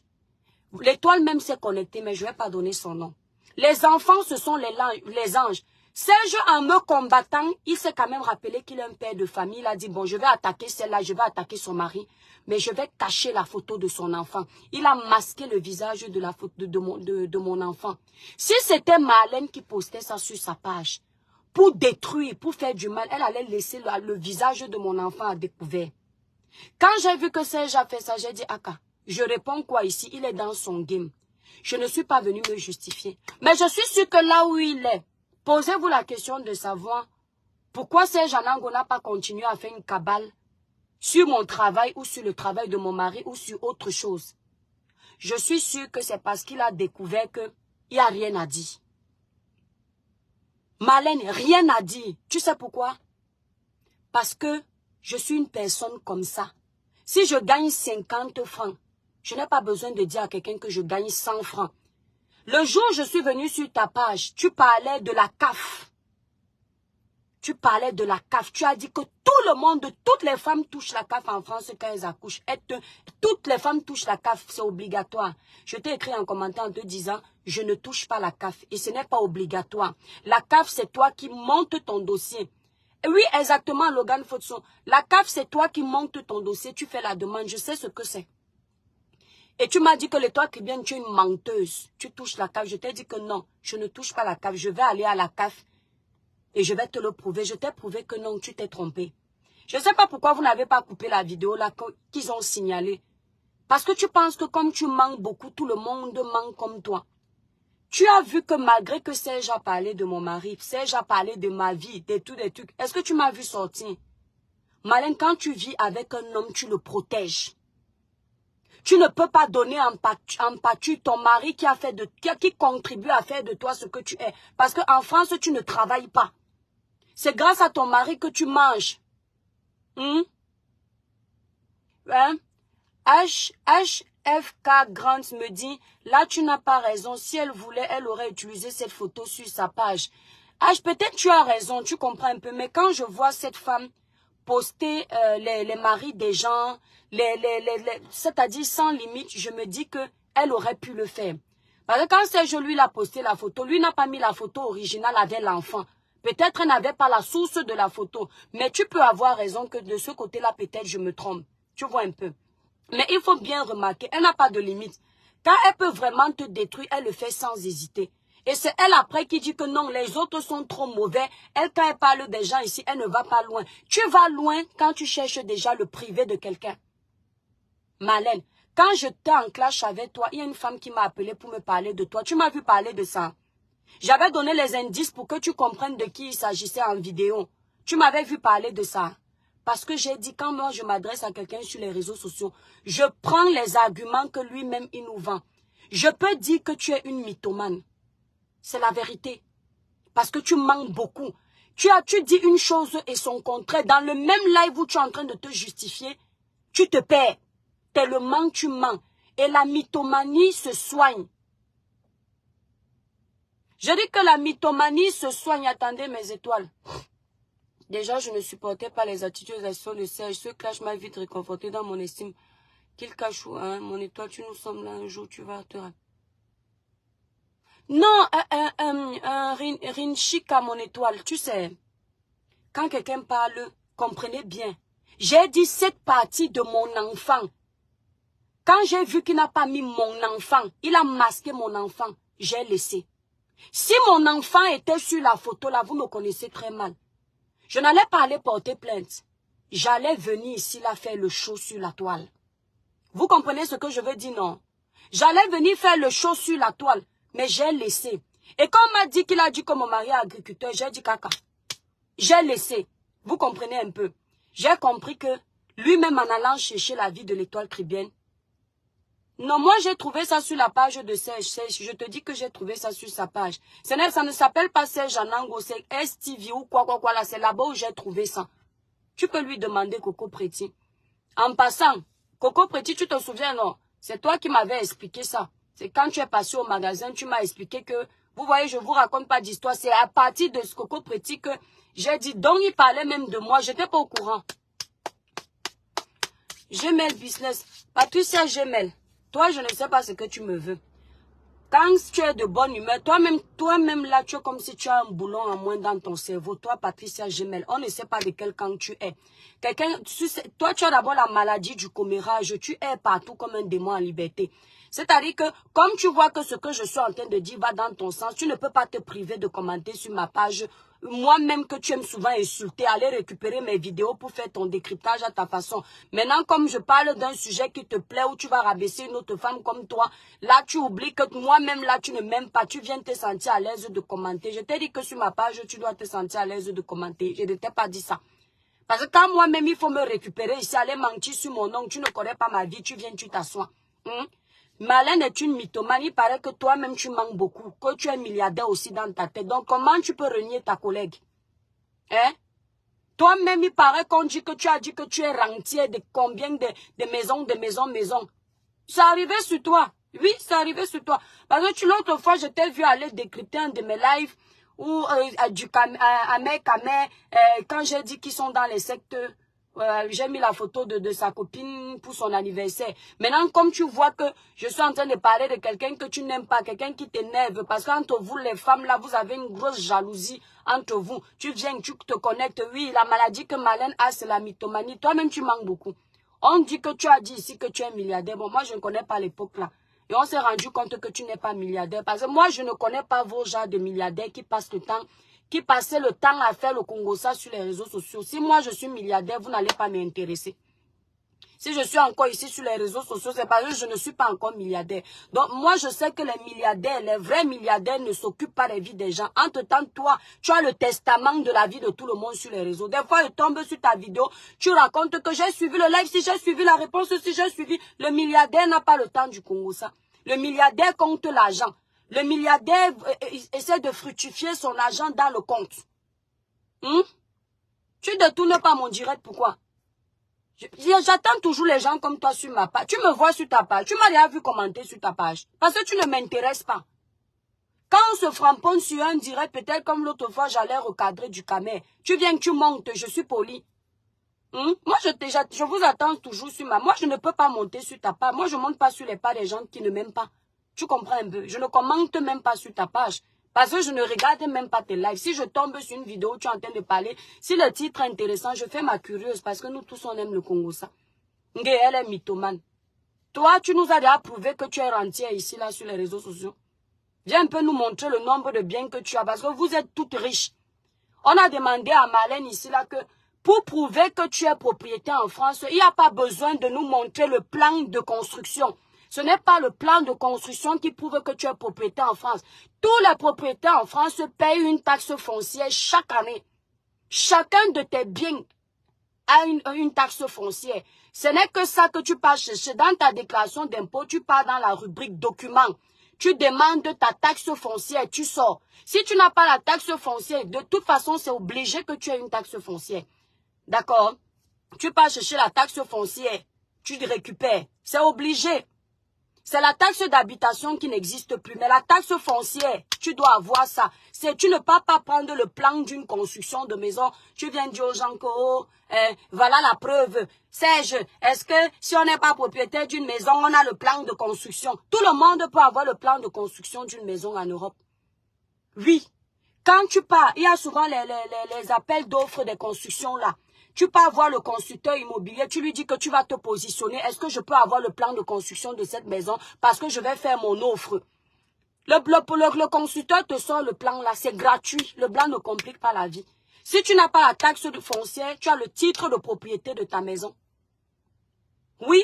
A: L'étoile même s'est connectée, mais je ne vais pas donner son nom. Les enfants, ce sont les anges. Serge, en me combattant, il s'est quand même rappelé qu'il est un père de famille. Il a dit, bon, je vais attaquer celle-là, je vais attaquer son mari, mais je vais cacher la photo de son enfant. Il a masqué le visage de la photo de mon enfant. Si c'était Marlène qui postait ça sur sa page, pour détruire, pour faire du mal, elle allait laisser le visage de mon enfant à découvert. Quand j'ai vu que Serge a fait ça, j'ai dit, Aka, je réponds quoi ici? Il est dans son game. Je ne suis pas venu me justifier. Mais je suis sûre que là où il est, posez-vous la question de savoir pourquoi Serge Anango n'a pas continué à faire une cabale sur mon travail ou sur le travail de mon mari ou sur autre chose. Je suis sûre que c'est parce qu'il a découvert qu'il n'y a rien à dire. Marlène, rien à dire. Tu sais pourquoi? Parce que je suis une personne comme ça. Si je gagne 50 francs, je n'ai pas besoin de dire à quelqu'un que je gagne 100 francs. Le jour où je suis venue sur ta page, tu parlais de la CAF. Tu parlais de la CAF. Tu as dit que tout le monde, toutes les femmes touchent la CAF en France quand elles accouchent. Toutes les femmes touchent la CAF, c'est obligatoire. Je t'ai écrit un commentaire en te disant, je ne touche pas la CAF et ce n'est pas obligatoire. La CAF, c'est toi qui montes ton dossier. Et oui, exactement, Logan Fotson. La CAF, c'est toi qui montes ton dossier, tu fais la demande, je sais ce que c'est. Et tu m'as dit que toi, Kribienne, tu es une menteuse. Tu touches la CAF. Je t'ai dit que non, je ne touche pas la CAF. Je vais aller à la CAF et je vais te le prouver. Je t'ai prouvé que non, tu t'es trompé. Je ne sais pas pourquoi vous n'avez pas coupé la vidéo là qu'ils ont signalé. Parce que tu penses que comme tu mens beaucoup, tout le monde ment comme toi. Tu as vu que malgré que Serge a parlé de mon mari, Serge a parlé de ma vie, des trucs. Est-ce que tu m'as vu sortir? Malin, quand tu vis avec un homme, tu le protèges. Tu ne peux pas donner en pâture ton mari qui contribue à faire de toi ce que tu es. Parce qu'en France, tu ne travailles pas. C'est grâce à ton mari que tu manges. Hein? HFK Grant me dit, là tu n'as pas raison. Si elle voulait, elle aurait utilisé cette photo sur sa page. Peut-être tu as raison, tu comprends un peu. Mais quand je vois cette femme poster les maris des gens, c'est-à-dire sans limite, je me dis que elle aurait pu le faire. Parce que quand Serge lui a posté la photo, lui n'a pas mis la photo originale avec l'enfant. Peut-être elle n'avait pas la source de la photo. Mais tu peux avoir raison que de ce côté-là, peut-être je me trompe. Tu vois un peu. Mais il faut bien remarquer, elle n'a pas de limite. Quand elle peut vraiment te détruire, elle le fait sans hésiter. Et c'est elle après qui dit que non, les autres sont trop mauvais. Elle, quand elle parle des gens ici, elle ne va pas loin. Tu vas loin quand tu cherches déjà le privé de quelqu'un. Marlène, quand j'étais en clash avec toi, il y a une femme qui m'a appelé pour me parler de toi. Tu m'as vu parler de ça. J'avais donné les indices pour que tu comprennes de qui il s'agissait en vidéo. Tu m'avais vu parler de ça. Parce que j'ai dit, quand moi je m'adresse à quelqu'un sur les réseaux sociaux, je prends les arguments que lui-même il nous vend. Je peux dire que tu es une mythomane. C'est la vérité. Parce que tu mens beaucoup. Tu dis une chose et son contraire. Dans le même live où tu es en train de te justifier, tu te perds. Tellement tu mens. Et la mythomanie se soigne. Je dis que la mythomanie se soigne. Attendez mes étoiles. Déjà, je ne supportais pas les attitudes et actions de Serge. Ce clash m'a vite réconforté dans mon estime. Qu'il cache où, hein, mon étoile, tu nous sommes là un jour, tu vas te rappeler. Non, Rinchika, mon étoile, tu sais, quand quelqu'un parle, comprenez bien. J'ai dit cette partie de mon enfant. Quand j'ai vu qu'il n'a pas mis mon enfant, il a masqué mon enfant, j'ai laissé. Si mon enfant était sur la photo là, vous me connaissez très mal. Je n'allais pas aller porter plainte. J'allais venir ici là faire le show sur la toile. Vous comprenez ce que je veux dire, non? J'allais venir faire le show sur la toile. Mais j'ai laissé. Et quand on m'a dit qu'il a dit que mon mari est agriculteur, j'ai dit caca. J'ai laissé. Vous comprenez un peu. J'ai compris que lui-même en allant chercher la vie de l'étoile Kribienne. Non, moi j'ai trouvé ça sur la page de Serge. Je te dis que j'ai trouvé ça sur sa page. Ça ne s'appelle pas Serge Anango, c'est STV ou quoi là. C'est là-bas où j'ai trouvé ça. Tu peux lui demander Coco Préti. En passant, Coco Préti, tu te souviens, non? C'est toi qui m'avais expliqué ça. C'est quand tu es passé au magasin, tu m'as expliqué que, vous voyez, je ne vous raconte pas d'histoire. C'est à partir de ce Coco Préti que j'ai dit, donc il parlait même de moi. Je n'étais pas au courant. Gmail business. Patricia Gmail. Toi, je ne sais pas ce que tu me veux. Quand tu es de bonne humeur, toi-même là, tu es comme si tu as un boulon en moins dans ton cerveau. Toi, Patricia Gemel, on ne sait pas de quel camp tu es. Toi, tu as d'abord la maladie du commérage. Tu es partout comme un démon en liberté. C'est-à-dire que, comme tu vois que ce que je suis en train de dire va dans ton sens, tu ne peux pas te priver de commenter sur ma page. Moi-même que tu aimes souvent insulter, aller récupérer mes vidéos pour faire ton décryptage à ta façon. Maintenant, comme je parle d'un sujet qui te plaît où tu vas rabaisser une autre femme comme toi, là, tu oublies que moi-même, là, tu ne m'aimes pas. Tu viens te sentir à l'aise de commenter. Je t'ai dit que sur ma page, tu dois te sentir à l'aise de commenter. Je ne t'ai pas dit ça. Parce que quand moi-même, il faut me récupérer ici, aller mentir sur mon nom, tu ne connais pas ma vie, tu viens, tu t'assois. Marlène est une mythomane, il paraît que toi-même tu manques beaucoup, que tu es milliardaire aussi dans ta tête. Donc comment tu peux renier ta collègue? Hein? Toi-même il paraît qu'on dit que tu as dit que tu es rentier de combien de maisons. C'est arrivé sur toi. Oui, c'est arrivé sur toi. Parce que l'autre fois, je t'ai vu aller décrypter un de mes lives où quand j'ai dit qu'ils sont dans les sectes. J'ai mis la photo de sa copine pour son anniversaire. Maintenant, comme tu vois que je suis en train de parler de quelqu'un que tu n'aimes pas, quelqu'un qui t'énerve, parce qu'entre vous, les femmes, là, vous avez une grosse jalousie entre vous. Tu viens, tu te connectes. Oui, la maladie que Marlène a, c'est la mythomanie. Toi-même, tu manques beaucoup. On dit que tu as dit ici que tu es milliardaire. Bon, moi, je ne connais pas l'époque, là. Et on s'est rendu compte que tu n'es pas milliardaire. Parce que moi, je ne connais pas vos genres de milliardaires qui passent le temps, qui passaient le temps à faire le Congo-ça sur les réseaux sociaux. Si moi, je suis milliardaire, vous n'allez pas m'intéresser. Si je suis encore ici sur les réseaux sociaux, c'est parce que je ne suis pas encore milliardaire. Donc, moi, je sais que les milliardaires, les vrais milliardaires ne s'occupent pas des vies des gens. Entre-temps, toi, tu as le testament de la vie de tout le monde sur les réseaux. Des fois, je tombe sur ta vidéo, tu racontes que j'ai suivi le live, si j'ai suivi la réponse, si j'ai suivi. Le milliardaire n'a pas le temps du Congo-ça. Le milliardaire compte l'argent. Le milliardaire essaie de fructifier son argent dans le compte. Tu ne détournes pas mon direct, pourquoi? J'attends toujours les gens comme toi sur ma page. Tu me vois sur ta page. Tu m'as déjà vu commenter sur ta page. Parce que tu ne m'intéresses pas. Quand on se framponne sur un direct, peut-être comme l'autre fois, j'allais recadrer du camet. Tu viens, tu montes, je suis poli. Moi, je vous attends toujours sur ma... Moi, je ne peux pas monter sur ta page. Moi, je ne monte pas sur les pages des gens qui ne m'aiment pas. Tu comprends un peu? Je ne commente même pas sur ta page. Parce que je ne regarde même pas tes lives. Si je tombe sur une vidéo, tu es en train de parler. Si le titre est intéressant, je fais ma curieuse. Parce que nous tous, on aime le Congo, ça. Elle est mythomane. Toi, tu nous as déjà prouvé que tu es rentier ici, là, sur les réseaux sociaux. Viens un peu nous montrer le nombre de biens que tu as. Parce que vous êtes toutes riches. On a demandé à Marlène ici, là, que pour prouver que tu es propriétaire en France, il n'y a pas besoin de nous montrer le plan de construction. Ce n'est pas le plan de construction qui prouve que tu es propriétaire en France. Tous les propriétaires en France payent une taxe foncière chaque année. Chacun de tes biens a une taxe foncière. Ce n'est que ça que tu pars chercher. Dans ta déclaration d'impôt, tu pars dans la rubrique documents. Tu demandes ta taxe foncière, tu sors. Si tu n'as pas la taxe foncière, de toute façon, c'est obligé que tu aies une taxe foncière. D'accord? Tu pars chercher la taxe foncière, tu récupères. C'est obligé. C'est la taxe d'habitation qui n'existe plus. Mais la taxe foncière, tu dois avoir ça. Tu ne peux pas prendre le plan d'une construction de maison. Tu viens dire aux gens que, voilà la preuve. Serge, est-ce que si on n'est pas propriétaire d'une maison, on a le plan de construction? Tout le monde peut avoir le plan de construction d'une maison en Europe. Oui. Quand tu pars, il y a souvent les appels d'offres des constructions là. Tu peux avoir le constructeur immobilier, tu lui dis que tu vas te positionner. Est-ce que je peux avoir le plan de construction de cette maison parce que je vais faire mon offre? Le constructeur te sort le plan là, c'est gratuit. Le plan ne complique pas la vie. Si tu n'as pas la taxe de foncière, tu as le titre de propriété de ta maison. Oui,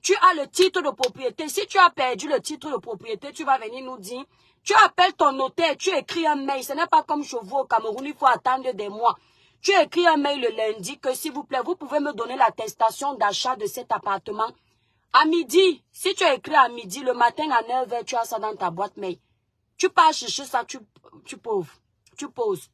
A: tu as le titre de propriété. Si tu as perdu le titre de propriété, tu vas venir nous dire, tu appelles ton notaire, tu écris un mail. Ce n'est pas comme chez vous au Cameroun, il faut attendre des mois. Tu écris un mail le lundi que s'il vous plaît, vous pouvez me donner l'attestation d'achat de cet appartement. À midi, si tu as écrit à midi, le matin à 9 h, tu as ça dans ta boîte mail. Tu pars chercher ça, tu poses.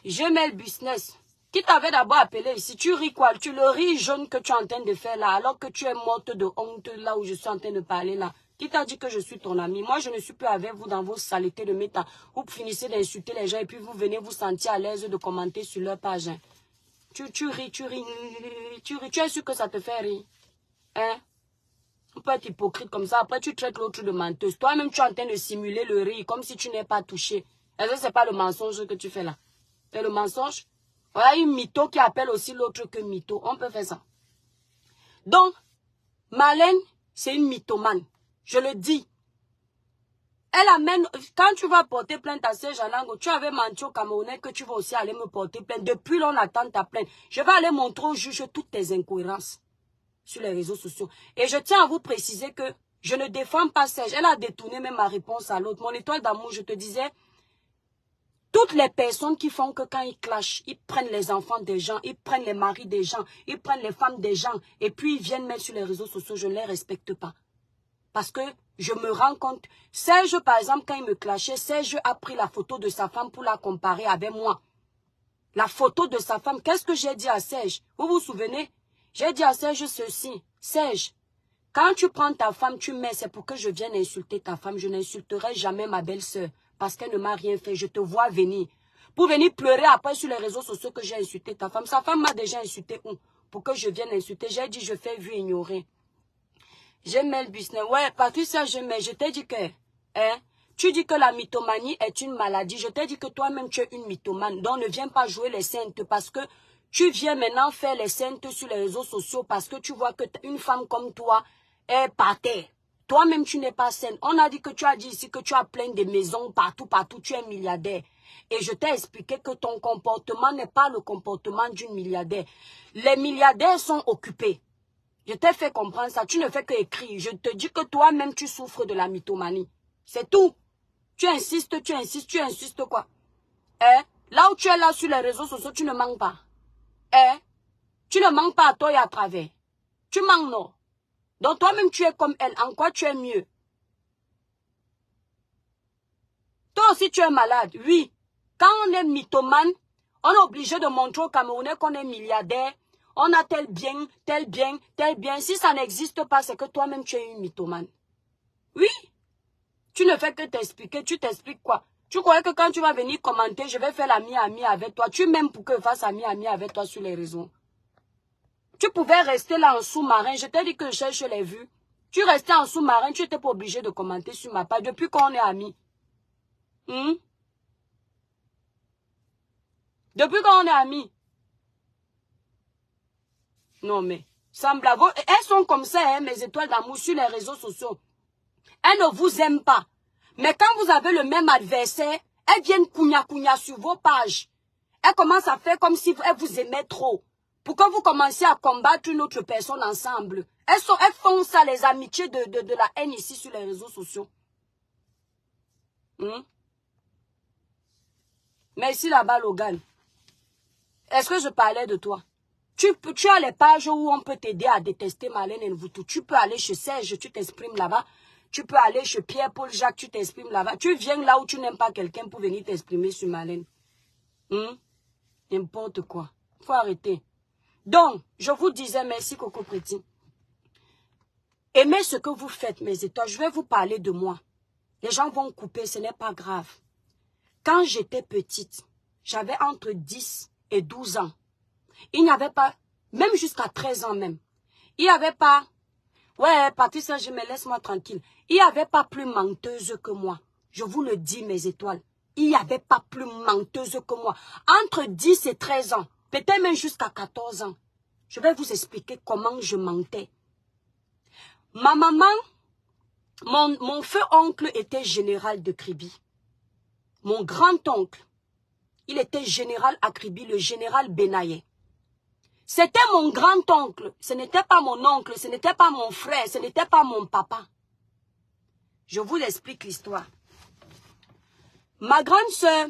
A: Je mets le business. Qui t'avait d'abord appelé ici? Tu ris quoi? Tu le ris jaune que tu es en train de faire là, alors que tu es morte de honte là où je suis en train de parler là. Qui t'a dit que je suis ton ami? Moi, je ne suis plus avec vous dans vos saletés de méta. Vous finissez d'insulter les gens et puis vous venez vous sentir à l'aise de commenter sur leur page. Hein. Tu ris. Tu es sûr que ça te fait rire? Hein? On peut être hypocrite comme ça. Après, tu traites l'autre de menteuse. Toi-même, tu es en train de simuler le rire comme si tu n'es pas touché. Est-ce que ce n'est pas le mensonge que tu fais là? C'est le mensonge. Voilà une mytho qui appelle aussi l'autre que mytho. On peut faire ça. Donc, Marlène, c'est une mythomane. Je le dis. Elle amène, quand tu vas porter plainte à Serge Alango, tu avais menti au Camerounais que tu vas aussi aller me porter plainte. Depuis là, on attend ta plainte. Je vais aller montrer au juge toutes tes incohérences sur les réseaux sociaux. Et je tiens à vous préciser que je ne défends pas Serge. Elle a détourné même ma réponse à l'autre. Mon étoile d'amour, je te disais, toutes les personnes qui font que quand ils clashent, ils prennent les enfants des gens, ils prennent les maris des gens, ils prennent les femmes des gens, et puis ils viennent mettre sur les réseaux sociaux, je ne les respecte pas. Parce que je me rends compte, Serge, par exemple, quand il me clashait, Serge a pris la photo de sa femme pour la comparer avec moi. La photo de sa femme, qu'est-ce que j'ai dit à Serge? Vous vous souvenez? J'ai dit à Serge ceci. Serge, quand tu prends ta femme, tu mets, c'est pour que je vienne insulter ta femme. Je n'insulterai jamais ma belle-sœur parce qu'elle ne m'a rien fait. Je te vois venir. Pour venir pleurer après sur les réseaux sociaux que j'ai insulté ta femme. Sa femme m'a déjà insulté où? Pour que je vienne insulter. J'ai dit, je fais vu ignorer. J'aime le business. Ouais, Patricia, je t'ai dit que, hein, tu dis que la mythomanie est une maladie. Je t'ai dit que toi-même, tu es une mythomane. Donc, ne viens pas jouer les saintes parce que tu viens maintenant faire les saintes sur les réseaux sociaux parce que tu vois que une femme comme toi est par terre. Toi-même, tu n'es pas saine. On a dit que tu as dit ici que tu as plein de maisons partout, tu es milliardaire. Et je t'ai expliqué que ton comportement n'est pas le comportement d'une milliardaire. Les milliardaires sont occupés. Je t'ai fait comprendre ça. Tu ne fais que écrire. Je te dis que toi-même, tu souffres de la mythomanie. C'est tout. Tu insistes quoi? Là où tu es là sur les réseaux sociaux, tu ne manques pas. Tu ne manques pas à toi et à travers. Tu manques non. Donc toi-même, tu es comme elle. En quoi tu es mieux? Toi aussi, tu es malade. Oui. Quand on est mythomane, on est obligé de montrer aux Camerounais qu'on est milliardaire. On a tel bien, tel bien, tel bien. Si ça n'existe pas, c'est que toi-même, tu es une mythomane. Oui. Tu ne fais que t'expliquer. Tu t'expliques quoi? Tu croyais que quand tu vas venir commenter, je vais faire l'ami avec toi. Tu m'aimes pour que je fasse ami avec toi sur les réseaux. Tu pouvais rester là en sous-marin. Je t'ai dit que je cherche les vues. Tu restais en sous-marin. Tu n'étais pas obligé de commenter sur ma page. Depuis qu'on est amis. Depuis qu'on est amis. Non mais, semble avoir... Elles sont comme ça, hein, mes étoiles d'amour sur les réseaux sociaux. Elles ne vous aiment pas. Mais quand vous avez le même adversaire, elles viennent cougna sur vos pages. Elles commencent à faire comme si elles vous aimaient trop. Pour que vous commenciez à combattre une autre personne ensemble. Elles font ça, les amitiés de la haine ici sur les réseaux sociaux. Mais ici là-bas, Logan, est-ce que je parlais de toi? Tu as les pages où on peut t'aider à détester Marlène Mvutu. Tu peux aller chez Serge, tu t'exprimes là-bas. Tu peux aller chez Pierre-Paul Jacques, tu t'exprimes là-bas. Tu viens là où tu n'aimes pas quelqu'un pour venir t'exprimer sur Marlène. N'importe quoi. Faut arrêter. Donc, je vous disais merci Coco Pretty. Aimez ce que vous faites, mes étoiles. Je vais vous parler de moi. Les gens vont couper, ce n'est pas grave. Quand j'étais petite, j'avais entre 10 et 12 ans. Il n'y avait pas, même jusqu'à 13 ans même, il n'y avait pas, ouais, Patricia, je me laisse-moi tranquille. Il n'y avait pas plus menteuse que moi. Je vous le dis, mes étoiles. Il n'y avait pas plus menteuse que moi. Entre 10 et 13 ans, peut-être même jusqu'à 14 ans, je vais vous expliquer comment je mentais. Ma maman, mon feu oncle était général de Kribi. Mon grand-oncle, il était général à Kribi, le général Benaye. C'était mon grand-oncle, ce n'était pas mon oncle, ce n'était pas mon frère, ce n'était pas mon papa. Je vous explique l'histoire. Ma grande sœur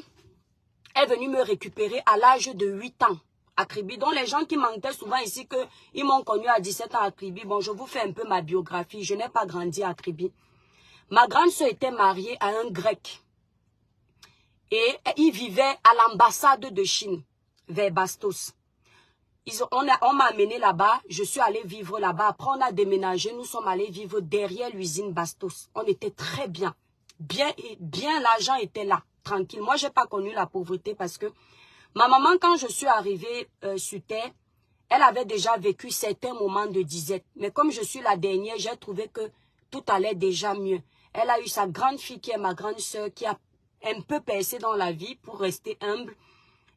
A: est venue me récupérer à l'âge de 8 ans à Kribi. Donc les gens qui mentaient souvent ici qu'ils m'ont connu à 17 ans à Kribi. Bon, je vous fais un peu ma biographie. Je n'ai pas grandi à Kribi. Ma grande sœur était mariée à un Grec. Et il vivait à l'ambassade de Chine, vers Bastos. On m'a amené là-bas, je suis allée vivre là-bas. Après, on a déménagé, nous sommes allés vivre derrière l'usine Bastos. On était très bien. Bien, l'argent était là, tranquille. Moi, je n'ai pas connu la pauvreté parce que ma maman, quand je suis arrivée sur terre, Elle avait déjà vécu certains moments de disette. Mais comme je suis la dernière, j'ai trouvé que tout allait déjà mieux. Elle a eu sa grande fille qui est ma grande sœur, qui a un peu percé dans la vie pour rester humble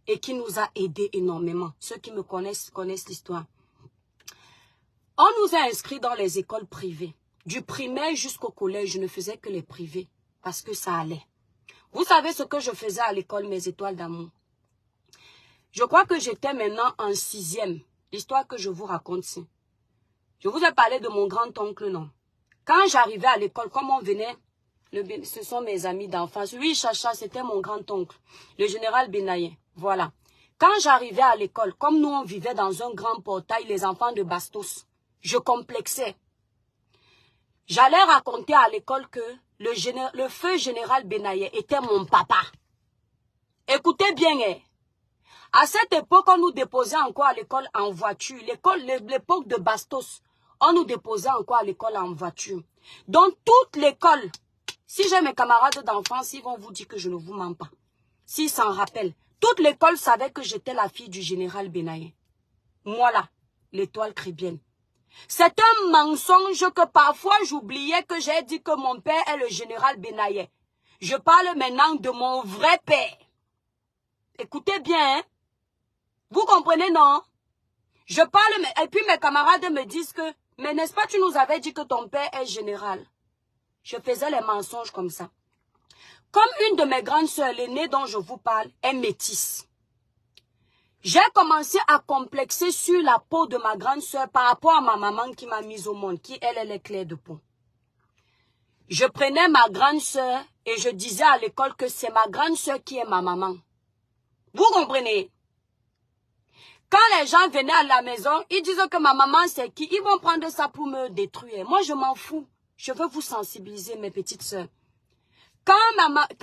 A: et qui nous a aidés énormément. Ceux qui me connaissent l'histoire. On nous a inscrits dans les écoles privées. Du primaire jusqu'au collège, je ne faisais que les privés parce que ça allait. Vous savez ce que je faisais à l'école, mes étoiles d'amour? Je crois que j'étais maintenant en 6e. L'histoire que je vous raconte, c'est. Je vous ai parlé de mon grand-oncle, non? Quand j'arrivais à l'école, comme on venait, ce sont mes amis d'enfance. Oui, Chacha, c'était mon grand-oncle, le général Benaye. Voilà. Quand j'arrivais à l'école, comme nous on vivait dans un grand portail, les enfants de Bastos, je complexais. J'allais raconter à l'école que le feu général Benaye était mon papa. Écoutez bien, hein. À cette époque, on nous déposait encore à l'école en voiture. L'époque de Bastos, on nous déposait encore à l'école en voiture. Donc, toute l'école, si j'ai mes camarades d'enfance, ils vont vous dire que je ne vous mens pas. S'ils s'en rappellent, toute l'école savait que j'étais la fille du général Benaye. Moi là, l'étoile chrétienne. C'est un mensonge que parfois j'oubliais que j'ai dit que mon père est le général Benaye. Je parle maintenant de mon vrai père. Écoutez bien, hein? Vous comprenez, non? Je parle, et puis mes camarades me disent que, mais n'est-ce pas, tu nous avais dit que ton père est général. Je faisais les mensonges comme ça. Comme une de mes grandes sœurs, l'aînée dont je vous parle, est métisse. J'ai commencé à complexer sur la peau de ma grande sœur par rapport à ma maman qui m'a mise au monde, qui elle est claire de peau. Je prenais ma grande sœur et je disais à l'école que c'est ma grande sœur qui est ma maman. Vous comprenez? Quand les gens venaient à la maison, ils disent que ma maman c'est qui? Ils vont prendre ça pour me détruire. Moi, je m'en fous. Je veux vous sensibiliser, mes petites sœurs. Quand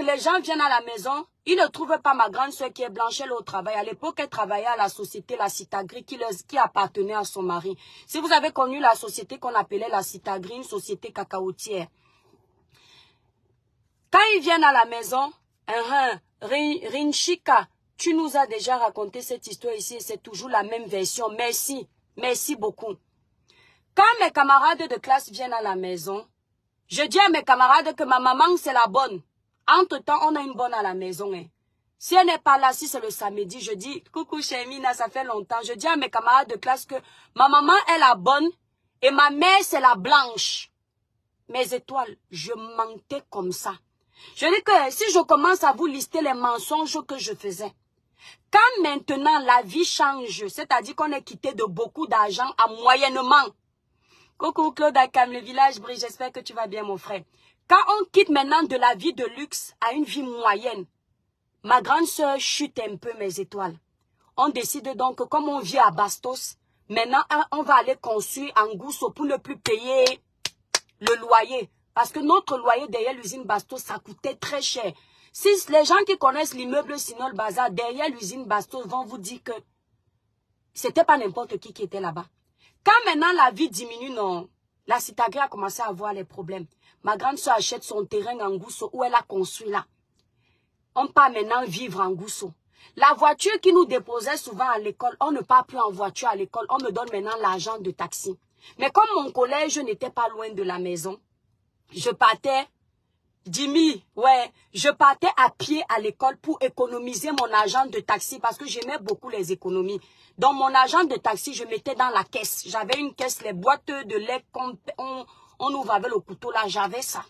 A: les gens viennent à la maison, ils ne trouvent pas ma grande sœur qui est blanche, elle est au travail. À l'époque, elle travaillait à la société La Citagri qui appartenait à son mari. Si vous avez connu la société qu'on appelait La Citagri, une société cacaotière. Quand ils viennent à la maison, Rinchika, tu nous as déjà raconté cette histoire ici, c'est toujours la même version. Merci, merci beaucoup. Quand mes camarades de classe viennent à la maison, je dis à mes camarades que ma maman c'est la bonne. Entre-temps, on a une bonne à la maison. Hein. Si elle n'est pas là, si c'est le samedi, je dis, coucou Chemina, ça fait longtemps. Je dis à mes camarades de classe que ma maman est la bonne et ma mère c'est la blanche. Mes étoiles, je mentais comme ça. Je dis que si je commence à vous lister les mensonges que je faisais, quand maintenant la vie change, c'est-à-dire qu'on est quitté de beaucoup d'argent à moyennement. Coucou Claude Akam, le village brille, j'espère que tu vas bien mon frère. Quand on quitte maintenant de la vie de luxe à une vie moyenne, ma grande sœur chute un peu mes étoiles. On décide donc que comme on vit à Bastos, maintenant on va aller construire en Gousso pour ne plus payer le loyer. Parce que notre loyer derrière l'usine Bastos, ça coûtait très cher. Si les gens qui connaissent l'immeuble Sinol Bazar, derrière l'usine Bastos, vont vous dire que c'était pas n'importe qui était là-bas. Quand maintenant la vie diminue, non, la Citagri a commencé à avoir les problèmes. Ma grande soeur achète son terrain en Gousso où elle a construit là. On part maintenant vivre en Gousso. La voiture qui nous déposait souvent à l'école, on ne part plus en voiture à l'école. On me donne maintenant l'argent de taxi. Mais comme mon collège n'était pas loin de la maison, je partais, Jimmy, ouais, je partais à pied à l'école pour économiser mon argent de taxi parce que j'aimais beaucoup les économies. Dans mon argent de taxi, je mettais dans la caisse. J'avais une caisse, les boîtes de lait, on ouvre avec le couteau là, j'avais ça.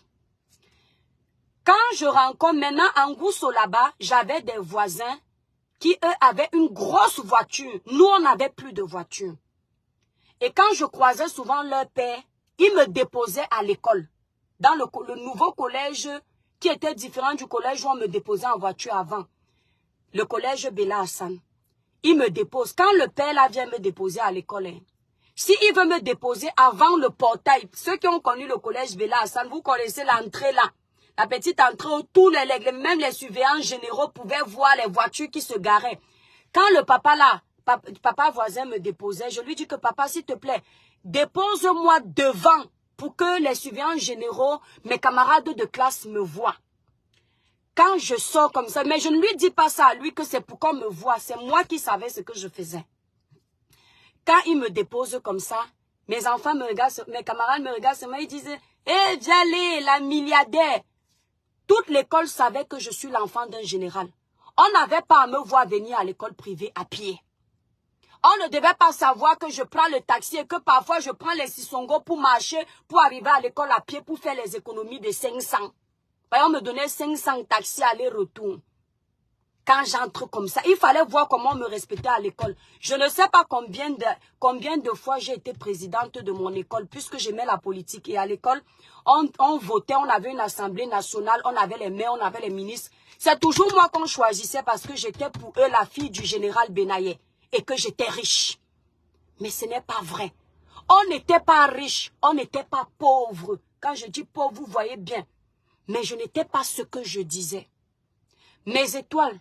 A: Quand je rencontre maintenant en Gousso là-bas, j'avais des voisins qui, eux, avaient une grosse voiture. Nous, on n'avait plus de voiture. Et quand je croisais souvent leur père, ils me déposaient à l'école. Dans le nouveau collège qui était différent du collège où on me déposait en voiture avant. Le collège Bella Hassan. Il me dépose. Quand le père là vient me déposer à l'école, hein, s'il veut me déposer avant le portail, ceux qui ont connu le collège Bella Hassan, vous connaissez l'entrée là. La petite entrée où tous même les surveillants généraux pouvaient voir les voitures qui se garaient. Quand le papa là, papa voisin me déposait, je lui dis que papa, s'il te plaît, dépose-moi devant pour que les surveillants généraux, mes camarades de classe me voient. Quand je sors comme ça, mais je ne lui dis pas ça à lui que c'est pour qu'on me voie, c'est moi qui savais ce que je faisais. quand ils me déposent comme ça, mes enfants me regardent, mes camarades me regardent seulement, ils disent, eh, Vialé, la milliardaire. Toute l'école savait que je suis l'enfant d'un général. On n'avait pas à me voir venir à l'école privée à pied. On ne devait pas savoir que je prends le taxi et que parfois je prends les Sissongo pour marcher, pour arriver à l'école à pied, pour faire les économies de 500. On me donnait 500 taxis aller-retour. Quand j'entre comme ça, il fallait voir comment on me respectait à l'école. Je ne sais pas combien de fois j'ai été présidente de mon école, puisque j'aimais la politique. Et à l'école, on votait, on avait une assemblée nationale, on avait les maires, on avait les ministres. C'est toujours moi qu'on choisissait parce que j'étais pour eux la fille du général Benaye et que j'étais riche. Mais ce n'est pas vrai. On n'était pas riche, on n'était pas pauvre. Quand je dis pauvre, vous voyez bien. Mais je n'étais pas ce que je disais. Mes étoiles.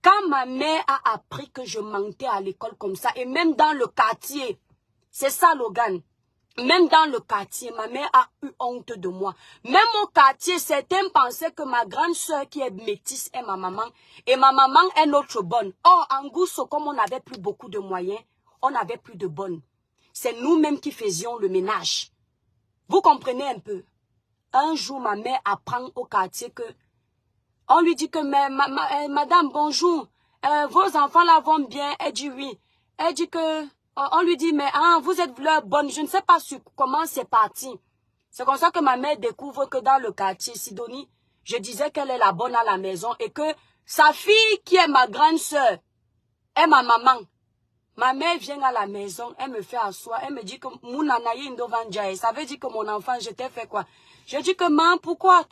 A: Quand ma mère a appris que je mentais à l'école comme ça, et même dans le quartier, c'est ça Logan, même dans le quartier, ma mère a eu honte de moi. Même au quartier, certains pensaient que ma grande soeur qui est métisse est ma maman, et ma maman est notre bonne. Or, en Gousso, comme on n'avait plus beaucoup de moyens, on n'avait plus de bonnes. C'est nous-mêmes qui faisions le ménage. Vous comprenez un peu? Un jour, ma mère apprend au quartier que on lui dit que, madame, bonjour, vos enfants là vont bien. Elle dit oui. Elle dit que, on lui dit, mais vous êtes leur bonne. Je ne sais pas comment c'est parti. C'est comme ça que ma mère découvre que dans le quartier Sidonie, je disais qu'elle est la bonne à la maison et que sa fille qui est ma grande soeur est ma maman. Ma mère vient à la maison, elle me fait asseoir, elle me dit que Mounanayi Ndovanjaye, ça veut dire que mon enfant, je t'ai fait quoi? Je dis que, maman, pourquoi?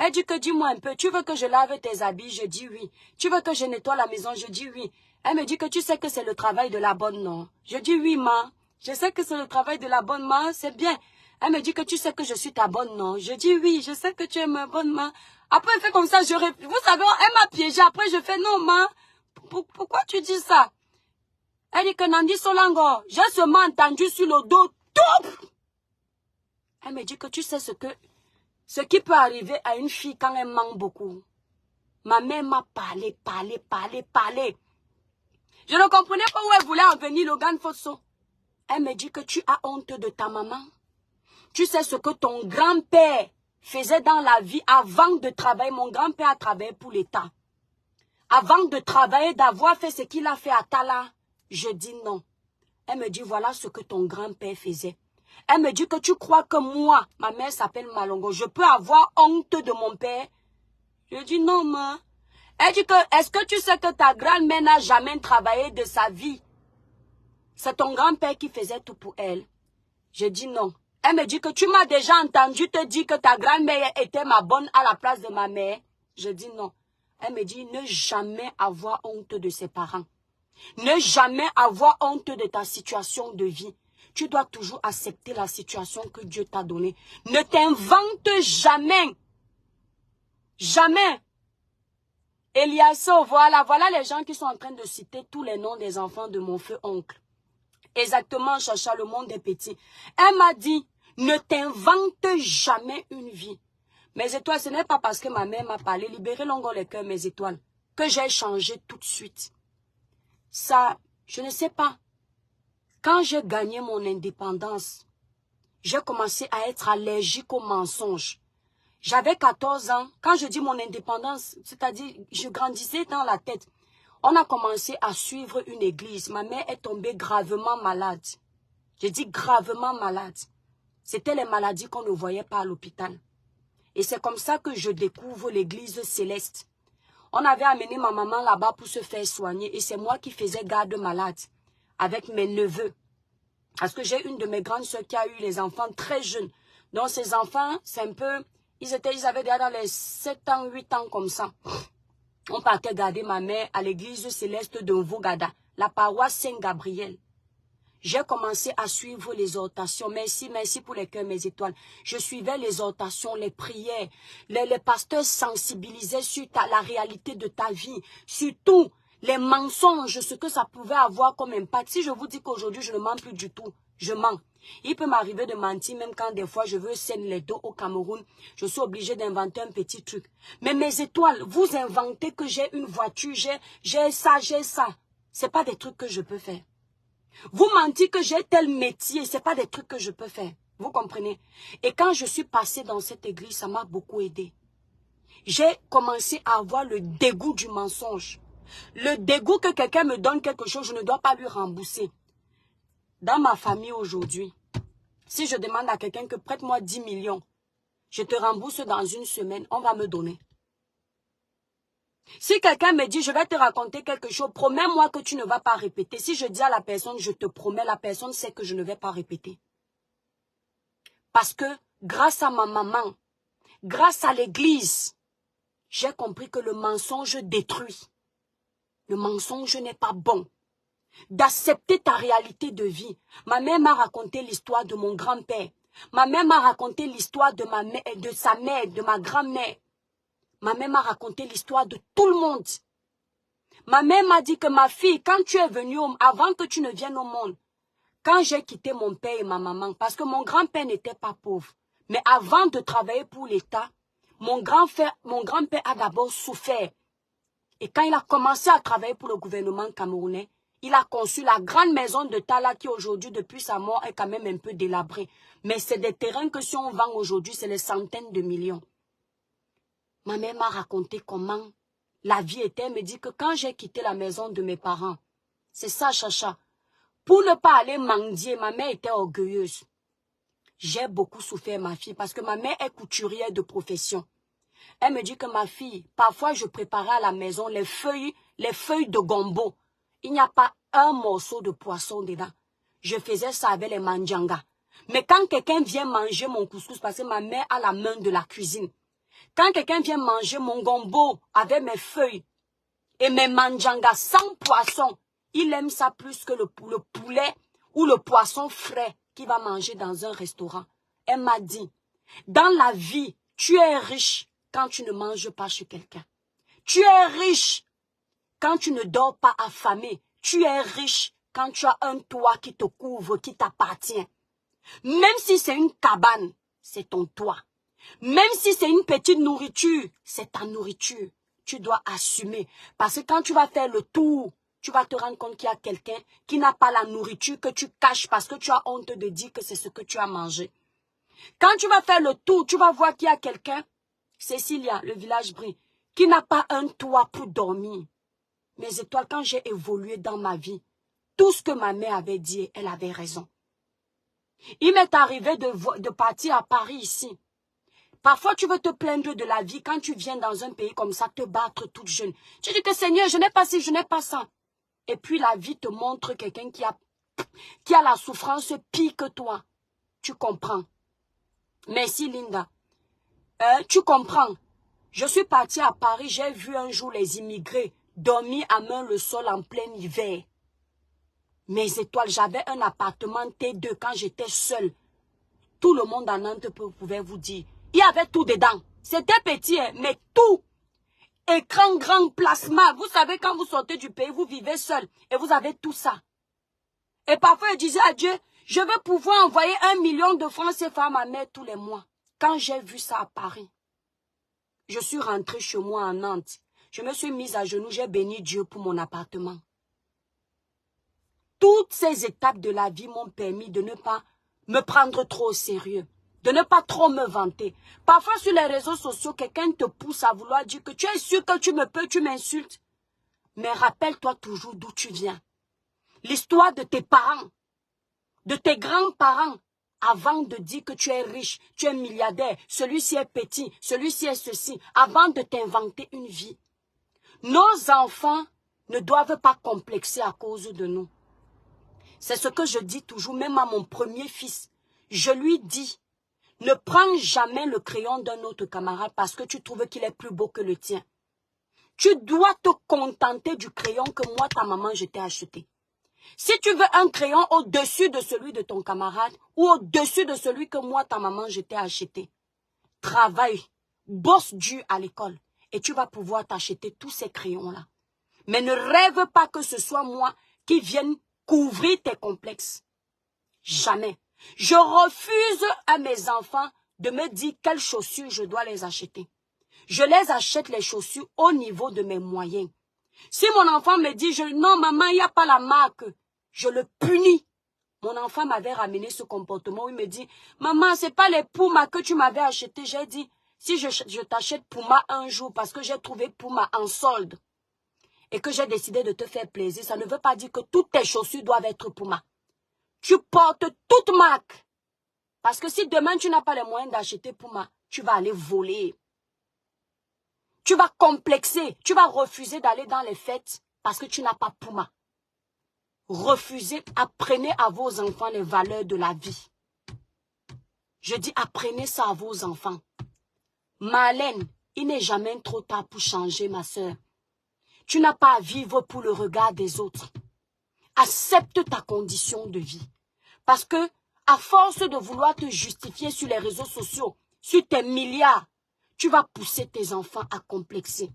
A: Elle dit que dis-moi un peu, tu veux que je lave tes habits? Je dis oui. Tu veux que je nettoie la maison? Je dis oui. Elle me dit que tu sais que c'est le travail de la bonne, non? Je dis oui, ma. Je sais que c'est le travail de la bonne, ma, c'est bien. Elle me dit que tu sais que je suis ta bonne, non? Je dis oui, je sais que tu es ma bonne, ma. Après, elle fait comme ça, vous savez, elle m'a piégé. Après, je fais non, ma. Pourquoi tu dis ça? Elle dit que Nandi Solango, j'ai seulement entendu sur le dos, tout. Elle me dit que tu sais ce qui peut arriver à une fille quand elle ment beaucoup. Ma mère m'a parlé. Je ne comprenais pas où elle voulait en venir, Logan Fosso. Elle me dit que tu as honte de ta maman. Tu sais ce que ton grand-père faisait dans la vie avant de travailler. Mon grand-père a travaillé pour l'État. Avant de travailler, d'avoir fait ce qu'il a fait à Tala, je dis non. Elle me dit voilà ce que ton grand-père faisait. Elle me dit que tu crois que moi, ma mère s'appelle Malongo, je peux avoir honte de mon père? Je dis non, ma. Elle dit que, est-ce que tu sais que ta grand-mère n'a jamais travaillé de sa vie? C'est ton grand-père qui faisait tout pour elle. Je dis non. Elle me dit que tu m'as déjà entendu te dire que ta grand-mère était ma bonne à la place de ma mère. Je dis non. Elle me dit ne jamais avoir honte de ses parents. Ne jamais avoir honte de ta situation de vie. Tu dois toujours accepter la situation que Dieu t'a donnée. Ne t'invente jamais. Jamais. Eliasso, voilà les gens qui sont en train de citer tous les noms des enfants de mon feu oncle. Exactement, Chacha, le monde est petit. Elle m'a dit, ne t'invente jamais une vie. Mes étoiles, ce n'est pas parce que ma mère m'a parlé, libérez l'ongle les cœurs, mes étoiles, que j'ai changé tout de suite. Ça, je ne sais pas. Quand j'ai gagné mon indépendance, j'ai commencé à être allergique aux mensonges. J'avais 14 ans. Quand je dis mon indépendance, c'est-à-dire je grandissais dans la tête. On a commencé à suivre une église. Ma mère est tombée gravement malade. Je dis gravement malade. C'était les maladies qu'on ne voyait pas à l'hôpital. Et c'est comme ça que je découvre l'église céleste. On avait amené ma maman là-bas pour se faire soigner. Et c'est moi qui faisais garde malade avec mes neveux. Parce que j'ai une de mes grandes soeurs qui a eu les enfants très jeunes. Donc ces enfants, c'est un peu... Ils avaient déjà dans les 7 ans, 8 ans comme ça. On partait garder ma mère à l'église céleste de Vogada, la paroisse Saint-Gabriel. J'ai commencé à suivre les exhortations. Merci pour les cœurs, mes étoiles. Je suivais les exhortations, les prières. Les pasteurs sensibilisaient sur la réalité de ta vie. Surtout, les mensonges, ce que ça pouvait avoir comme impact. Si je vous dis qu'aujourd'hui, je ne mens plus du tout, je mens. Il peut m'arriver de mentir, même quand des fois je veux saigner les dos au Cameroun. Je suis obligée d'inventer un petit truc. Mais mes étoiles, vous inventez que j'ai une voiture, j'ai ça. C'est pas des trucs que je peux faire. Vous mentir que j'ai tel métier, ce n'est pas des trucs que je peux faire. Vous comprenez? Et quand je suis passée dans cette église, ça m'a beaucoup aidé. J'ai commencé à avoir le dégoût du mensonge. Le dégoût que quelqu'un me donne quelque chose, je ne dois pas lui rembourser. Dans ma famille aujourd'hui, si je demande à quelqu'un que prête-moi 10 millions, je te rembourse dans une semaine, on va me donner. Si quelqu'un me dit, je vais te raconter quelque chose, promets-moi que tu ne vas pas répéter. Si je dis à la personne, je te promets, la personne sait que je ne vais pas répéter. Parce que grâce à ma maman, grâce à l'église, j'ai compris que le mensonge détruit. Le mensonge n'est pas bon. D'accepter ta réalité de vie. Ma mère m'a raconté l'histoire de mon grand-père. Ma mère m'a raconté l'histoire de ma mère, de sa mère, de ma grand-mère. Ma mère m'a raconté l'histoire de tout le monde. Ma mère m'a dit que ma fille, quand tu es venue, avant que tu ne viennes au monde, quand j'ai quitté mon père et ma maman, parce que mon grand-père n'était pas pauvre, mais avant de travailler pour l'État, mon grand-père a d'abord souffert. Et quand il a commencé à travailler pour le gouvernement camerounais, il a conçu la grande maison de Tala qui aujourd'hui, depuis sa mort, est quand même un peu délabrée. Mais c'est des terrains que si on vend aujourd'hui, c'est des centaines de millions. Ma mère m'a raconté comment la vie était. Elle me dit que quand j'ai quitté la maison de mes parents, c'est ça, Chacha. Pour ne pas aller mendier, ma mère était orgueilleuse. J'ai beaucoup souffert, ma fille, parce que ma mère est couturière de profession. Elle me dit que ma fille, parfois je préparais à la maison les feuilles de gombo. Il n'y a pas un morceau de poisson dedans. Je faisais ça avec les mandjangas. Mais quand quelqu'un vient manger mon couscous, parce que ma mère a la main de la cuisine, quand quelqu'un vient manger mon gombo avec mes feuilles et mes mandjangas sans poisson, il aime ça plus que le poulet ou le poisson frais qu'il va manger dans un restaurant. Elle m'a dit, dans la vie, tu es riche quand tu ne manges pas chez quelqu'un. Tu es riche quand tu ne dors pas affamé. Tu es riche quand tu as un toit qui te couvre, qui t'appartient. Même si c'est une cabane, c'est ton toit. Même si c'est une petite nourriture, c'est ta nourriture. Tu dois assumer. Parce que quand tu vas faire le tour, tu vas te rendre compte qu'il y a quelqu'un qui n'a pas la nourriture que tu caches parce que tu as honte de dire que c'est ce que tu as mangé. Quand tu vas faire le tour, tu vas voir qu'il y a quelqu'un, Cécilia, le village brille, qui n'a pas un toit pour dormir. Mes étoiles, quand j'ai évolué dans ma vie, tout ce que ma mère avait dit, elle avait raison. Il m'est arrivé de partir à Paris ici. Parfois, tu veux te plaindre de la vie quand tu viens dans un pays comme ça, te battre toute jeune. Tu dis que Seigneur, je n'ai pas ci, je n'ai pas ça. Et puis la vie te montre quelqu'un qui a la souffrance pire que toi. Tu comprends. Merci Linda. Tu comprends. Je suis partie à Paris, j'ai vu un jour les immigrés dormir à main le sol en plein hiver. Mes étoiles, j'avais un appartement T2 quand j'étais seule. Tout le monde en Nantes pouvait vous dire. Il y avait tout dedans. C'était petit, mais tout. Écran grand, plasma. Vous savez, quand vous sortez du pays, vous vivez seul. Et vous avez tout ça. Et parfois, je disais à Dieu, je vais pouvoir envoyer 1 million de francs CFA à ma mère tous les mois. Quand j'ai vu ça à Paris, je suis rentrée chez moi en Nantes. Je me suis mise à genoux, j'ai béni Dieu pour mon appartement. Toutes ces étapes de la vie m'ont permis de ne pas me prendre trop au sérieux, de ne pas trop me vanter. Parfois sur les réseaux sociaux, quelqu'un te pousse à vouloir dire que tu es sûr que tu m'insultes. Mais rappelle-toi toujours d'où tu viens. L'histoire de tes parents, de tes grands-parents, avant de dire que tu es riche, tu es milliardaire, celui-ci est petit, celui-ci est ceci, avant de t'inventer une vie. Nos enfants ne doivent pas complexer à cause de nous. C'est ce que je dis toujours, même à mon premier fils. Je lui dis, ne prends jamais le crayon d'un autre camarade parce que tu trouves qu'il est plus beau que le tien. Tu dois te contenter du crayon que moi, ta maman, je t'ai acheté. Si tu veux un crayon au-dessus de celui de ton camarade ou au-dessus de celui que moi, ta maman, je t'ai acheté, travaille, bosse dur à l'école et tu vas pouvoir t'acheter tous ces crayons-là. Mais ne rêve pas que ce soit moi qui vienne couvrir tes complexes. Jamais. Je refuse à mes enfants de me dire quelles chaussures je dois les acheter. Je les achète les chaussures au niveau de mes moyens. Si mon enfant me dit, non maman, il n'y a pas la marque, Je le punis. Mon enfant m'avait ramené ce comportement où il me dit, maman, c'est pas les Puma que tu m'avais acheté. J'ai dit, si je t'achète Puma un jour parce que j'ai trouvé Puma en solde et que j'ai décidé de te faire plaisir, ça ne veut pas dire que toutes tes chaussures doivent être Puma. Tu portes toute marque. Parce que si demain tu n'as pas les moyens d'acheter Puma, tu vas aller voler. Tu vas complexer, tu vas refuser d'aller dans les fêtes parce que tu n'as pas Puma. Refusez, apprenez à vos enfants les valeurs de la vie. Je dis apprenez ça à vos enfants. Marlène, il n'est jamais trop tard pour changer, ma soeur. Tu n'as pas à vivre pour le regard des autres. Accepte ta condition de vie. Parce que, à force de vouloir te justifier sur les réseaux sociaux, sur tes milliards, tu vas pousser tes enfants à complexer.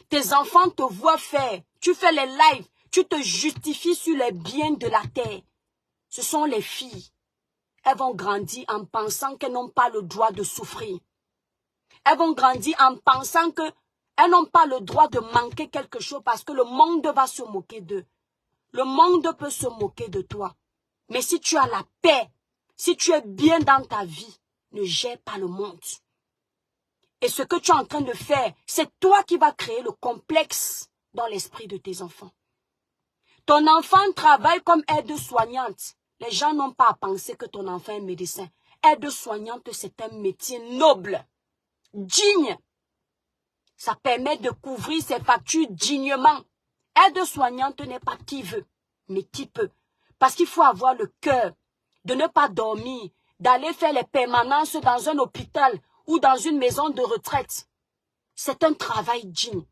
A: Tes enfants te voient faire, tu fais les lives, tu te justifies sur les biens de la terre. Ce sont les filles. Elles vont grandir en pensant qu'elles n'ont pas le droit de souffrir. Elles vont grandir en pensant qu'elles n'ont pas le droit de manquer quelque chose parce que le monde va se moquer d'eux. Le monde peut se moquer de toi. Mais si tu as la paix, si tu es bien dans ta vie, ne gère pas le monde. Et ce que tu es en train de faire, c'est toi qui vas créer le complexe dans l'esprit de tes enfants. Ton enfant travaille comme aide-soignante. Les gens n'ont pas à penser que ton enfant est médecin. Aide-soignante, c'est un métier noble, digne. Ça permet de couvrir ses factures dignement. Aide-soignante n'est pas qui veut, mais qui peut. Parce qu'il faut avoir le cœur de ne pas dormir, d'aller faire les permanences dans un hôpital ou dans une maison de retraite. C'est un travail digne.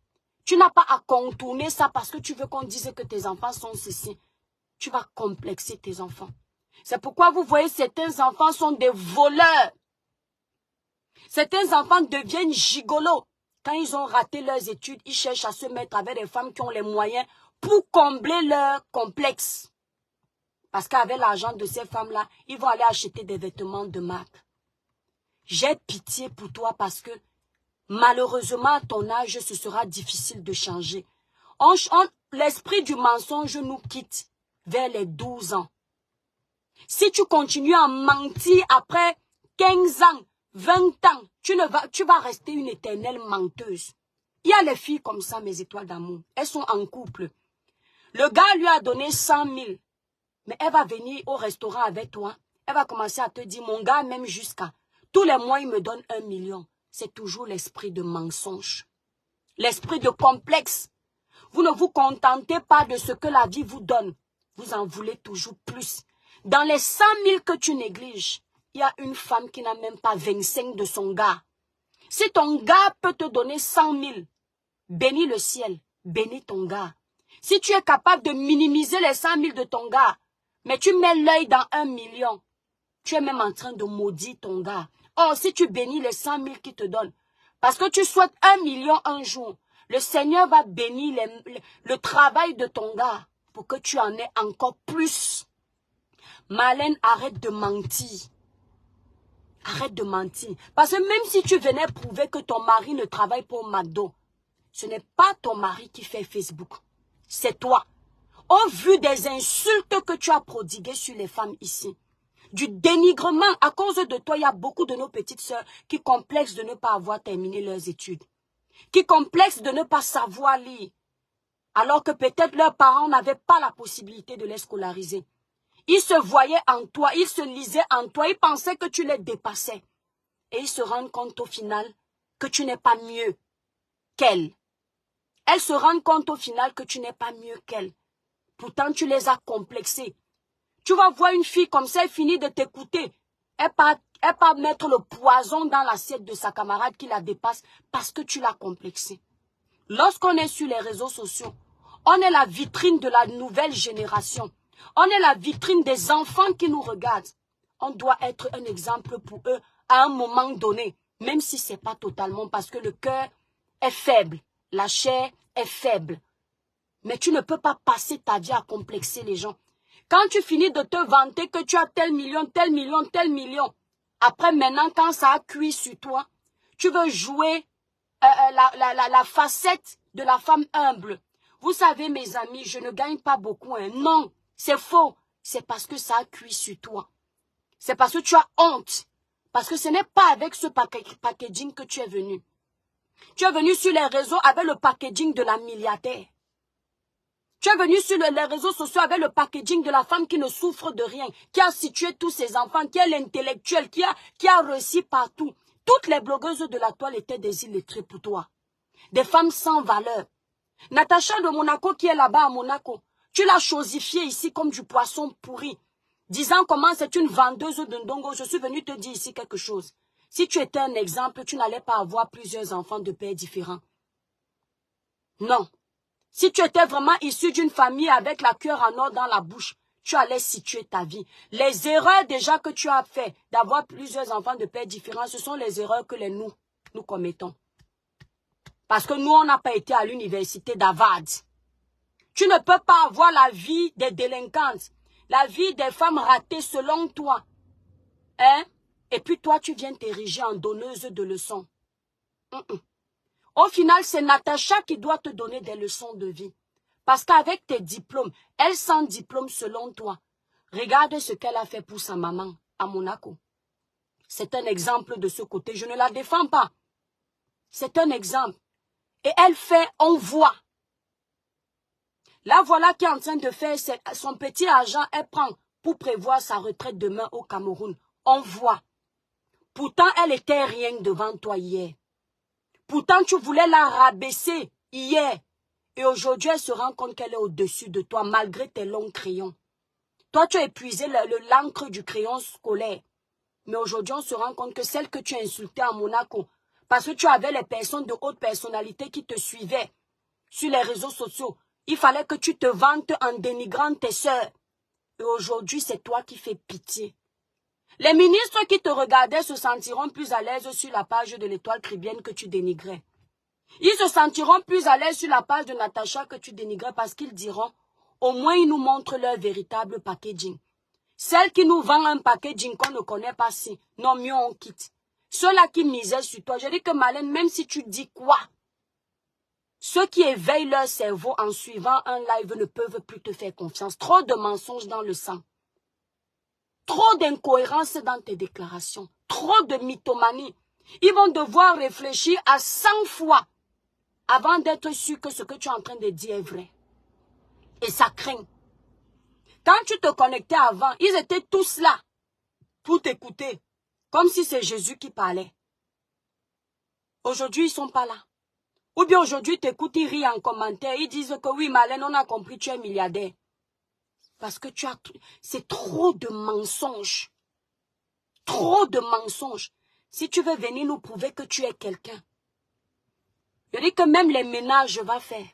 A: Tu n'as pas à contourner ça parce que tu veux qu'on dise que tes enfants sont ceci. Tu vas complexer tes enfants. C'est pourquoi vous voyez certains enfants sont des voleurs. Certains enfants deviennent gigolos. Quand ils ont raté leurs études, ils cherchent à se mettre avec des femmes qui ont les moyens pour combler leur complexe. Parce qu'avec l'argent de ces femmes-là, ils vont aller acheter des vêtements de marque. J'ai pitié pour toi parce que malheureusement, à ton âge, ce sera difficile de changer. L'esprit du mensonge nous quitte vers les 12 ans. Si tu continues à mentir après 15 ans, 20 ans, tu vas rester une éternelle menteuse. Il y a les filles comme ça, mes étoiles d'amour. Elles sont en couple. Le gars lui a donné 100 000. Mais elle va venir au restaurant avec toi. Elle va commencer à te dire, mon gars, même jusqu'à tous les mois, il me donne 1 million. C'est toujours l'esprit de mensonge. L'esprit de complexe. Vous ne vous contentez pas de ce que la vie vous donne. Vous en voulez toujours plus. Dans les 100 000 que tu négliges, il y a une femme qui n'a même pas 25 de son gars. Si ton gars peut te donner 100 000, bénis le ciel, bénis ton gars. Si tu es capable de minimiser les 100 000 de ton gars, mais tu mets l'œil dans 1 million, tu es même en train de maudire ton gars. Or, si tu bénis les 100 000 qu'il te donne, parce que tu souhaites 1 million un jour, le Seigneur va bénir le travail de ton gars pour que tu en aies encore plus. Marlène, arrête de mentir. Arrête de mentir. Parce que même si tu venais prouver que ton mari ne travaille pas au McDo, ce n'est pas ton mari qui fait Facebook. C'est toi. Au vu des insultes que tu as prodiguées sur les femmes ici, du dénigrement, à cause de toi, il y a beaucoup de nos petites sœurs qui complexent de ne pas avoir terminé leurs études, qui complexent de ne pas savoir lire, alors que peut-être leurs parents n'avaient pas la possibilité de les scolariser. Ils se voyaient en toi, ils se lisaient en toi, ils pensaient que tu les dépassais. Et ils se rendent compte au final que tu n'es pas mieux qu'elles. Elles se rendent compte au final que tu n'es pas mieux qu'elles. Pourtant, tu les as complexées. Tu vas voir une fille comme ça, elle finit de t'écouter. Elle part mettre le poison dans l'assiette de sa camarade qui la dépasse parce que tu l'as complexée. Lorsqu'on est sur les réseaux sociaux, on est la vitrine de la nouvelle génération. On est la vitrine des enfants qui nous regardent. On doit être un exemple pour eux à un moment donné, même si ce n'est pas totalement parce que le cœur est faible, la chair est faible. Mais tu ne peux pas passer ta vie à complexer les gens. Quand tu finis de te vanter que tu as tel million, tel million, tel million, après maintenant quand ça a cuit sur toi, tu veux jouer la facette de la femme humble. Vous savez mes amis, je ne gagne pas beaucoup. Hein. Non, C'est faux. C'est parce que ça a cuit sur toi. C'est parce que tu as honte. Parce que ce n'est pas avec ce packaging que tu es venu. Tu es venu sur les réseaux avec le packaging de la milliardaire. Tu es venu sur les réseaux sociaux avec le packaging de la femme qui ne souffre de rien, qui a situé tous ses enfants, qui est l'intellectuel, qui a réussi partout. Toutes les blogueuses de la toile étaient des illettrées pour toi. Des femmes sans valeur. Natacha de Monaco qui est là-bas à Monaco, tu l'as chosifiée ici comme du poisson pourri. Disant comment c'est une vendeuse de ndongo, je suis venu te dire ici quelque chose. Si tu étais un exemple, tu n'allais pas avoir plusieurs enfants de pères différents. Non. Si tu étais vraiment issu d'une famille avec la cuillère en or dans la bouche, tu allais situer ta vie. Les erreurs déjà que tu as fait d'avoir plusieurs enfants de pères différents, ce sont les erreurs que nous commettons. Parce que nous, on n'a pas été à l'université d'Harvard. Tu ne peux pas avoir la vie des délinquantes, la vie des femmes ratées selon toi. Hein? Et puis toi, tu viens t'ériger en donneuse de leçons. Au final, c'est Natacha qui doit te donner des leçons de vie. Parce qu'avec tes diplômes, elle sans diplôme selon toi. Regarde ce qu'elle a fait pour sa maman à Monaco. C'est un exemple de ce côté. Je ne la défends pas. C'est un exemple. Et elle fait, on voit. Là, voilà qui est en train de faire son petit argent. Elle prend pour prévoir sa retraite demain au Cameroun. On voit. Pourtant, elle était rien devant toi hier. Pourtant, tu voulais la rabaisser hier. Et aujourd'hui, elle se rend compte qu'elle est au-dessus de toi, malgré tes longs crayons. Toi, tu as épuisé l'encre du crayon scolaire. Mais aujourd'hui, on se rend compte que celle que tu as insultée à Monaco, parce que tu avais les personnes de haute personnalité qui te suivaient sur les réseaux sociaux, il fallait que tu te vantes en dénigrant tes sœurs. Et aujourd'hui, c'est toi qui fais pitié. Les ministres qui te regardaient se sentiront plus à l'aise sur la page de l'Étoile Caribéenne que tu dénigrais. Ils se sentiront plus à l'aise sur la page de Natacha que tu dénigrais parce qu'ils diront, au moins ils nous montrent leur véritable packaging. Celle qui nous vend un packaging qu'on ne connaît pas si, non mieux on quitte. Ceux-là qui misaient sur toi, je dis que Marlène, même si tu dis quoi, ceux qui éveillent leur cerveau en suivant un live ne peuvent plus te faire confiance. Trop de mensonges dans le sang. Trop d'incohérences dans tes déclarations. Trop de mythomanie. Ils vont devoir réfléchir à 100 fois avant d'être sûr que ce que tu es en train de dire est vrai. Et ça craint. Quand tu te connectais avant, ils étaient tous là pour t'écouter. Comme si c'est Jésus qui parlait. Aujourd'hui, ils ne sont pas là. Ou bien aujourd'hui, tu écoutes, ils rient en commentaire. Ils disent que oui, Marlène, on a compris, tu es milliardaire. Parce que c'est trop de mensonges. Trop de mensonges. Si tu veux venir nous prouver que tu es quelqu'un. Je dis que même les ménages va faire.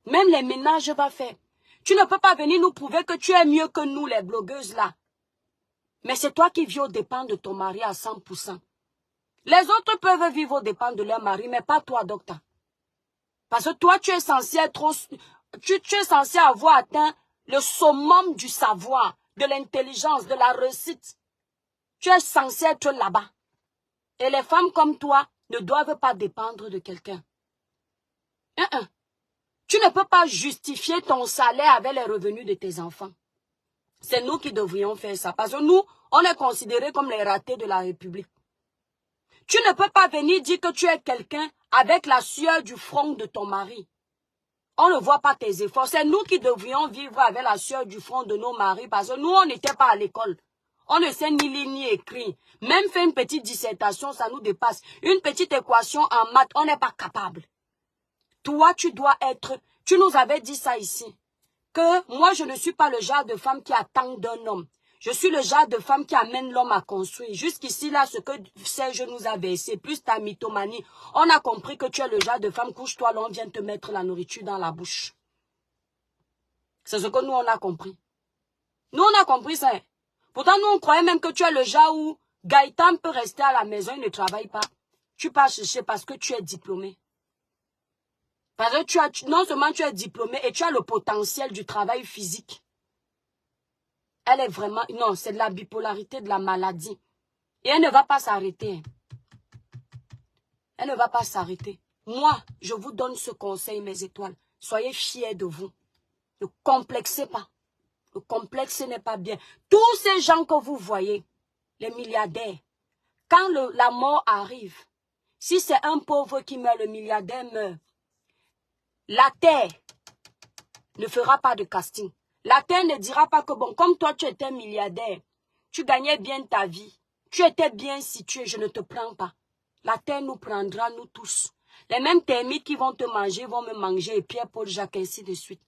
A: Même les ménages va faire. Tu ne peux pas venir nous prouver que tu es mieux que nous, les blogueuses là. Mais c'est toi qui vis aux dépens de ton mari à 100%. Les autres peuvent vivre aux dépens de leur mari, mais pas toi, docteur. Parce que toi, tu es censé être tu es censé avoir atteint le summum du savoir, de l'intelligence, de la réussite. Tu es censé être là-bas. Et les femmes comme toi ne doivent pas dépendre de quelqu'un. Tu ne peux pas justifier ton salaire avec les revenus de tes enfants. C'est nous qui devrions faire ça. Parce que nous, on est considérés comme les ratés de la République. Tu ne peux pas venir dire que tu es quelqu'un avec la sueur du front de ton mari. On ne voit pas tes efforts. C'est nous qui devrions vivre avec la sueur du front de nos maris parce que nous, on n'était pas à l'école. On ne sait ni lire ni écrire. Même faire une petite dissertation, ça nous dépasse. Une petite équation en maths, on n'est pas capable. Toi, tu dois être... Tu nous avais dit ça ici. Que moi, je ne suis pas le genre de femme qui attend d'un homme. Je suis le genre de femme qui amène l'homme à construire. Jusqu'ici, là, ce que Serge nous a versé, plus ta mythomanie, on a compris que tu es le genre de femme, couche-toi, là, on vient te mettre la nourriture dans la bouche. C'est ce que nous, on a compris. Nous, on a compris ça. Pourtant, nous, on croyait même que tu es le genre où Gaëtan peut rester à la maison, il ne travaille pas. Tu pars chercher parce que tu es diplômé. Parce que non seulement tu es diplômé et tu as le potentiel du travail physique. Elle est vraiment... Non, c'est de la bipolarité, de la maladie. Et elle ne va pas s'arrêter. Elle ne va pas s'arrêter. Moi, je vous donne ce conseil, mes étoiles. Soyez fiers de vous. Ne complexez pas. Le complexe n'est pas bien. Tous ces gens que vous voyez, les milliardaires, quand la mort arrive, si c'est un pauvre qui meurt, le milliardaire meurt, la terre ne fera pas de casting. La terre ne dira pas que bon, comme toi tu étais milliardaire, tu gagnais bien ta vie, tu étais bien situé, je ne te prends pas. La terre nous prendra, nous tous. Les mêmes termites qui vont te manger, vont me manger, et Pierre, Paul, Jacques, ainsi de suite.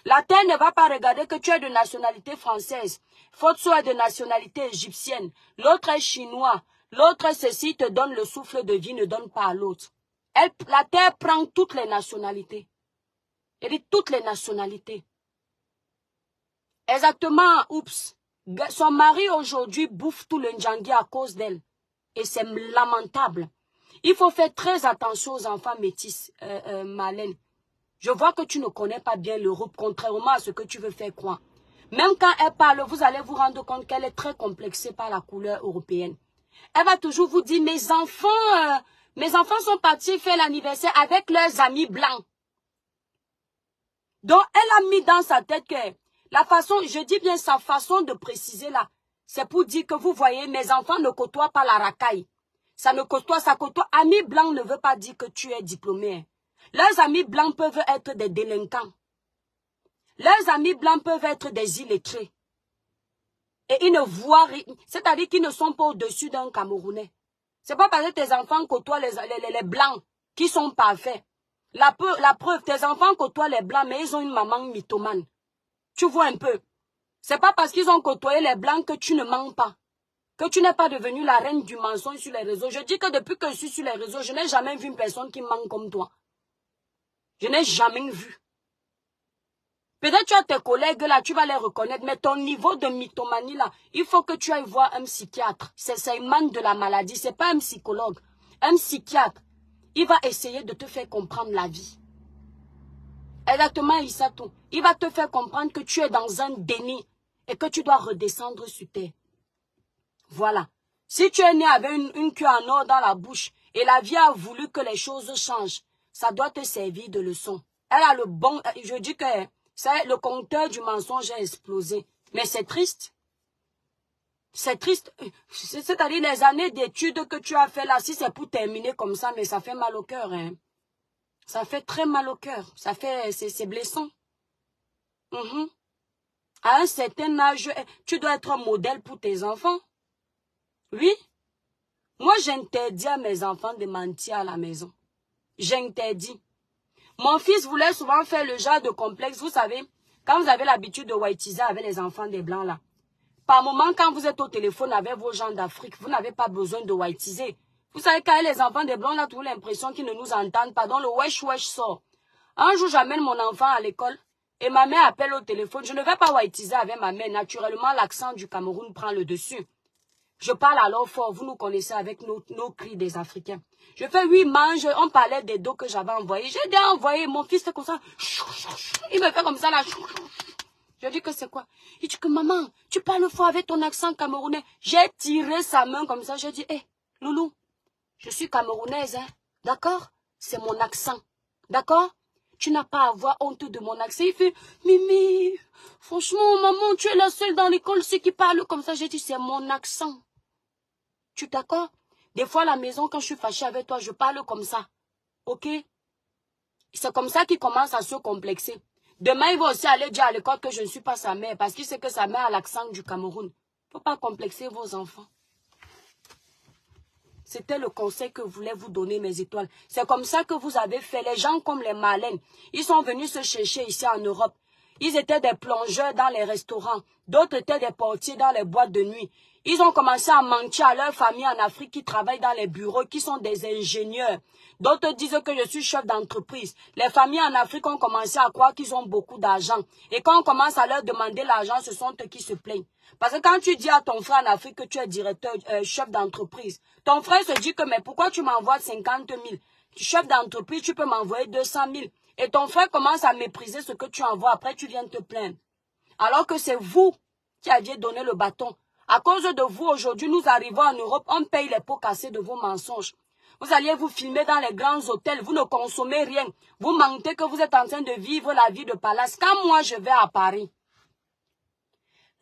A: La terre ne va pas regarder que tu es de nationalité française, Fotso est de nationalité égyptienne, l'autre est chinois, l'autre ceci te donne le souffle de vie, ne donne pas à l'autre. La terre prend toutes les nationalités. Elle dit toutes les nationalités. Exactement, oups. Son mari aujourd'hui bouffe tout le Ndjangi à cause d'elle. Et c'est lamentable. Il faut faire très attention aux enfants métis, Marlène. Je vois que tu ne connais pas bien l'Europe, contrairement à ce que tu veux faire croire. Même quand elle parle, vous allez vous rendre compte qu'elle est très complexée par la couleur européenne. Elle va toujours vous dire, mes enfants sont partis faire l'anniversaire avec leurs amis blancs. Donc, elle a mis dans sa tête que la façon, je dis bien sa façon de préciser là, c'est pour dire que vous voyez, mes enfants ne côtoient pas la racaille. Ça ne côtoie, ça côtoie. Amis blancs ne veut pas dire que tu es diplômé. Leurs amis blancs peuvent être des délinquants. Leurs amis blancs peuvent être des illettrés. Et ils ne voient rien. C'est-à-dire qu'ils ne sont pas au-dessus d'un Camerounais. C'est pas parce que tes enfants côtoient les blancs qui sont parfaits. La preuve, tes enfants côtoient les blancs, mais ils ont une maman mythomane. Tu vois un peu. C'est pas parce qu'ils ont côtoyé les blancs que tu ne mens pas. Que tu n'es pas devenue la reine du mensonge sur les réseaux. Je dis que depuis que je suis sur les réseaux, je n'ai jamais vu une personne qui ment comme toi. Je n'ai jamais vu. Peut-être tu as tes collègues là, tu vas les reconnaître, mais ton niveau de mythomanie là, il faut que tu ailles voir un psychiatre. C'est une manne de la maladie, c'est pas un psychologue. Un psychiatre, il va essayer de te faire comprendre la vie. Exactement, Issatou. Il va te faire comprendre que tu es dans un déni et que tu dois redescendre sur terre. Voilà. Si tu es né avec une queue en or dans la bouche et la vie a voulu que les choses changent, ça doit te servir de leçon. Elle a le bon... Je dis que le compteur du mensonge a explosé. Mais c'est triste. C'est triste. C'est-à-dire les années d'études que tu as fait là, si c'est pour terminer comme ça, mais ça fait mal au cœur. Hein. Ça fait très mal au cœur. Ça fait... C'est blessant. À un certain âge, tu dois être un modèle pour tes enfants. Oui. Moi, j'interdis à mes enfants de mentir à la maison. J'interdis. Mon fils voulait souvent faire le genre de complexe. Vous savez, quand vous avez l'habitude de whiteiser avec les enfants des blancs là. Par moment, quand vous êtes au téléphone avec vos gens d'Afrique, vous n'avez pas besoin de whiteiser. Vous savez, quand les enfants des blancs là, ont l'impression qu'ils ne nous entendent pas. Donc le wesh sort. Un jour, j'amène mon enfant à l'école et ma mère appelle au téléphone. Je ne vais pas whiteiser avec ma mère. Naturellement, l'accent du Cameroun prend le dessus. Je parle alors fort, vous nous connaissez avec nos cris des Africains. Je fais, oui, mange, on parlait des dos que j'avais envoyés. J'ai déjà envoyé, mon fils fait comme ça. Il me fait comme ça là. Je dis que c'est quoi? Il dit que maman, tu parles fort avec ton accent camerounais. J'ai tiré sa main comme ça, j'ai dit, hé, Loulou, je suis camerounaise, hein, d'accord? C'est mon accent, d'accord? Tu n'as pas à avoir honte de mon accent. Il fait, Mimi, franchement, maman, tu es la seule dans l'école qui parle comme ça. J'ai dit, c'est mon accent. Tu es d'accord? Des fois, à la maison, quand je suis fâchée avec toi, je parle comme ça. Ok? C'est comme ça qu'il commence à se complexer. Demain, il va aussi aller dire à l'école que je ne suis pas sa mère, parce qu'il sait que sa mère a l'accent du Cameroun. Il ne faut pas complexer vos enfants. C'était le conseil que voulais vous donner mes étoiles. C'est comme ça que vous avez fait. Les gens comme les Marlène, ils sont venus se chercher ici en Europe. Ils étaient des plongeurs dans les restaurants. D'autres étaient des portiers dans les boîtes de nuit. Ils ont commencé à mentir à leurs familles en Afrique qui travaillent dans les bureaux, qui sont des ingénieurs. D'autres disent que je suis chef d'entreprise. Les familles en Afrique ont commencé à croire qu'ils ont beaucoup d'argent. Et quand on commence à leur demander l'argent, ce sont eux qui se plaignent. Parce que quand tu dis à ton frère en Afrique que tu es directeur, chef d'entreprise, ton frère se dit que mais pourquoi tu m'envoies 50 000? Chef d'entreprise, tu peux m'envoyer 200 000. Et ton frère commence à mépriser ce que tu envoies. Après, tu viens te plaindre. Alors que c'est vous qui aviez donné le bâton. À cause de vous, aujourd'hui, nous arrivons en Europe, on paye les pots cassés de vos mensonges. Vous alliez vous filmer dans les grands hôtels. Vous ne consommez rien. Vous mentez que vous êtes en train de vivre la vie de palace. Quand moi, je vais à Paris,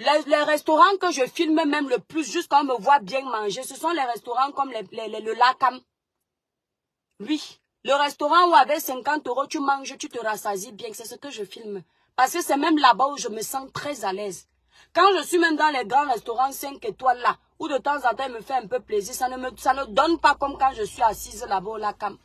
A: les restaurants que je filme même le plus, juste quand on me voit bien manger, ce sont les restaurants comme le Lacam. Oui, le restaurant où avec 50 €, tu manges, tu te rassasies bien. C'est ce que je filme. Parce que c'est même là-bas où je me sens très à l'aise. Quand je suis même dans les grands restaurants 5 étoiles là, où de temps en temps, il me fait un peu plaisir, ça ne donne pas comme quand je suis assise là-bas au Lacam.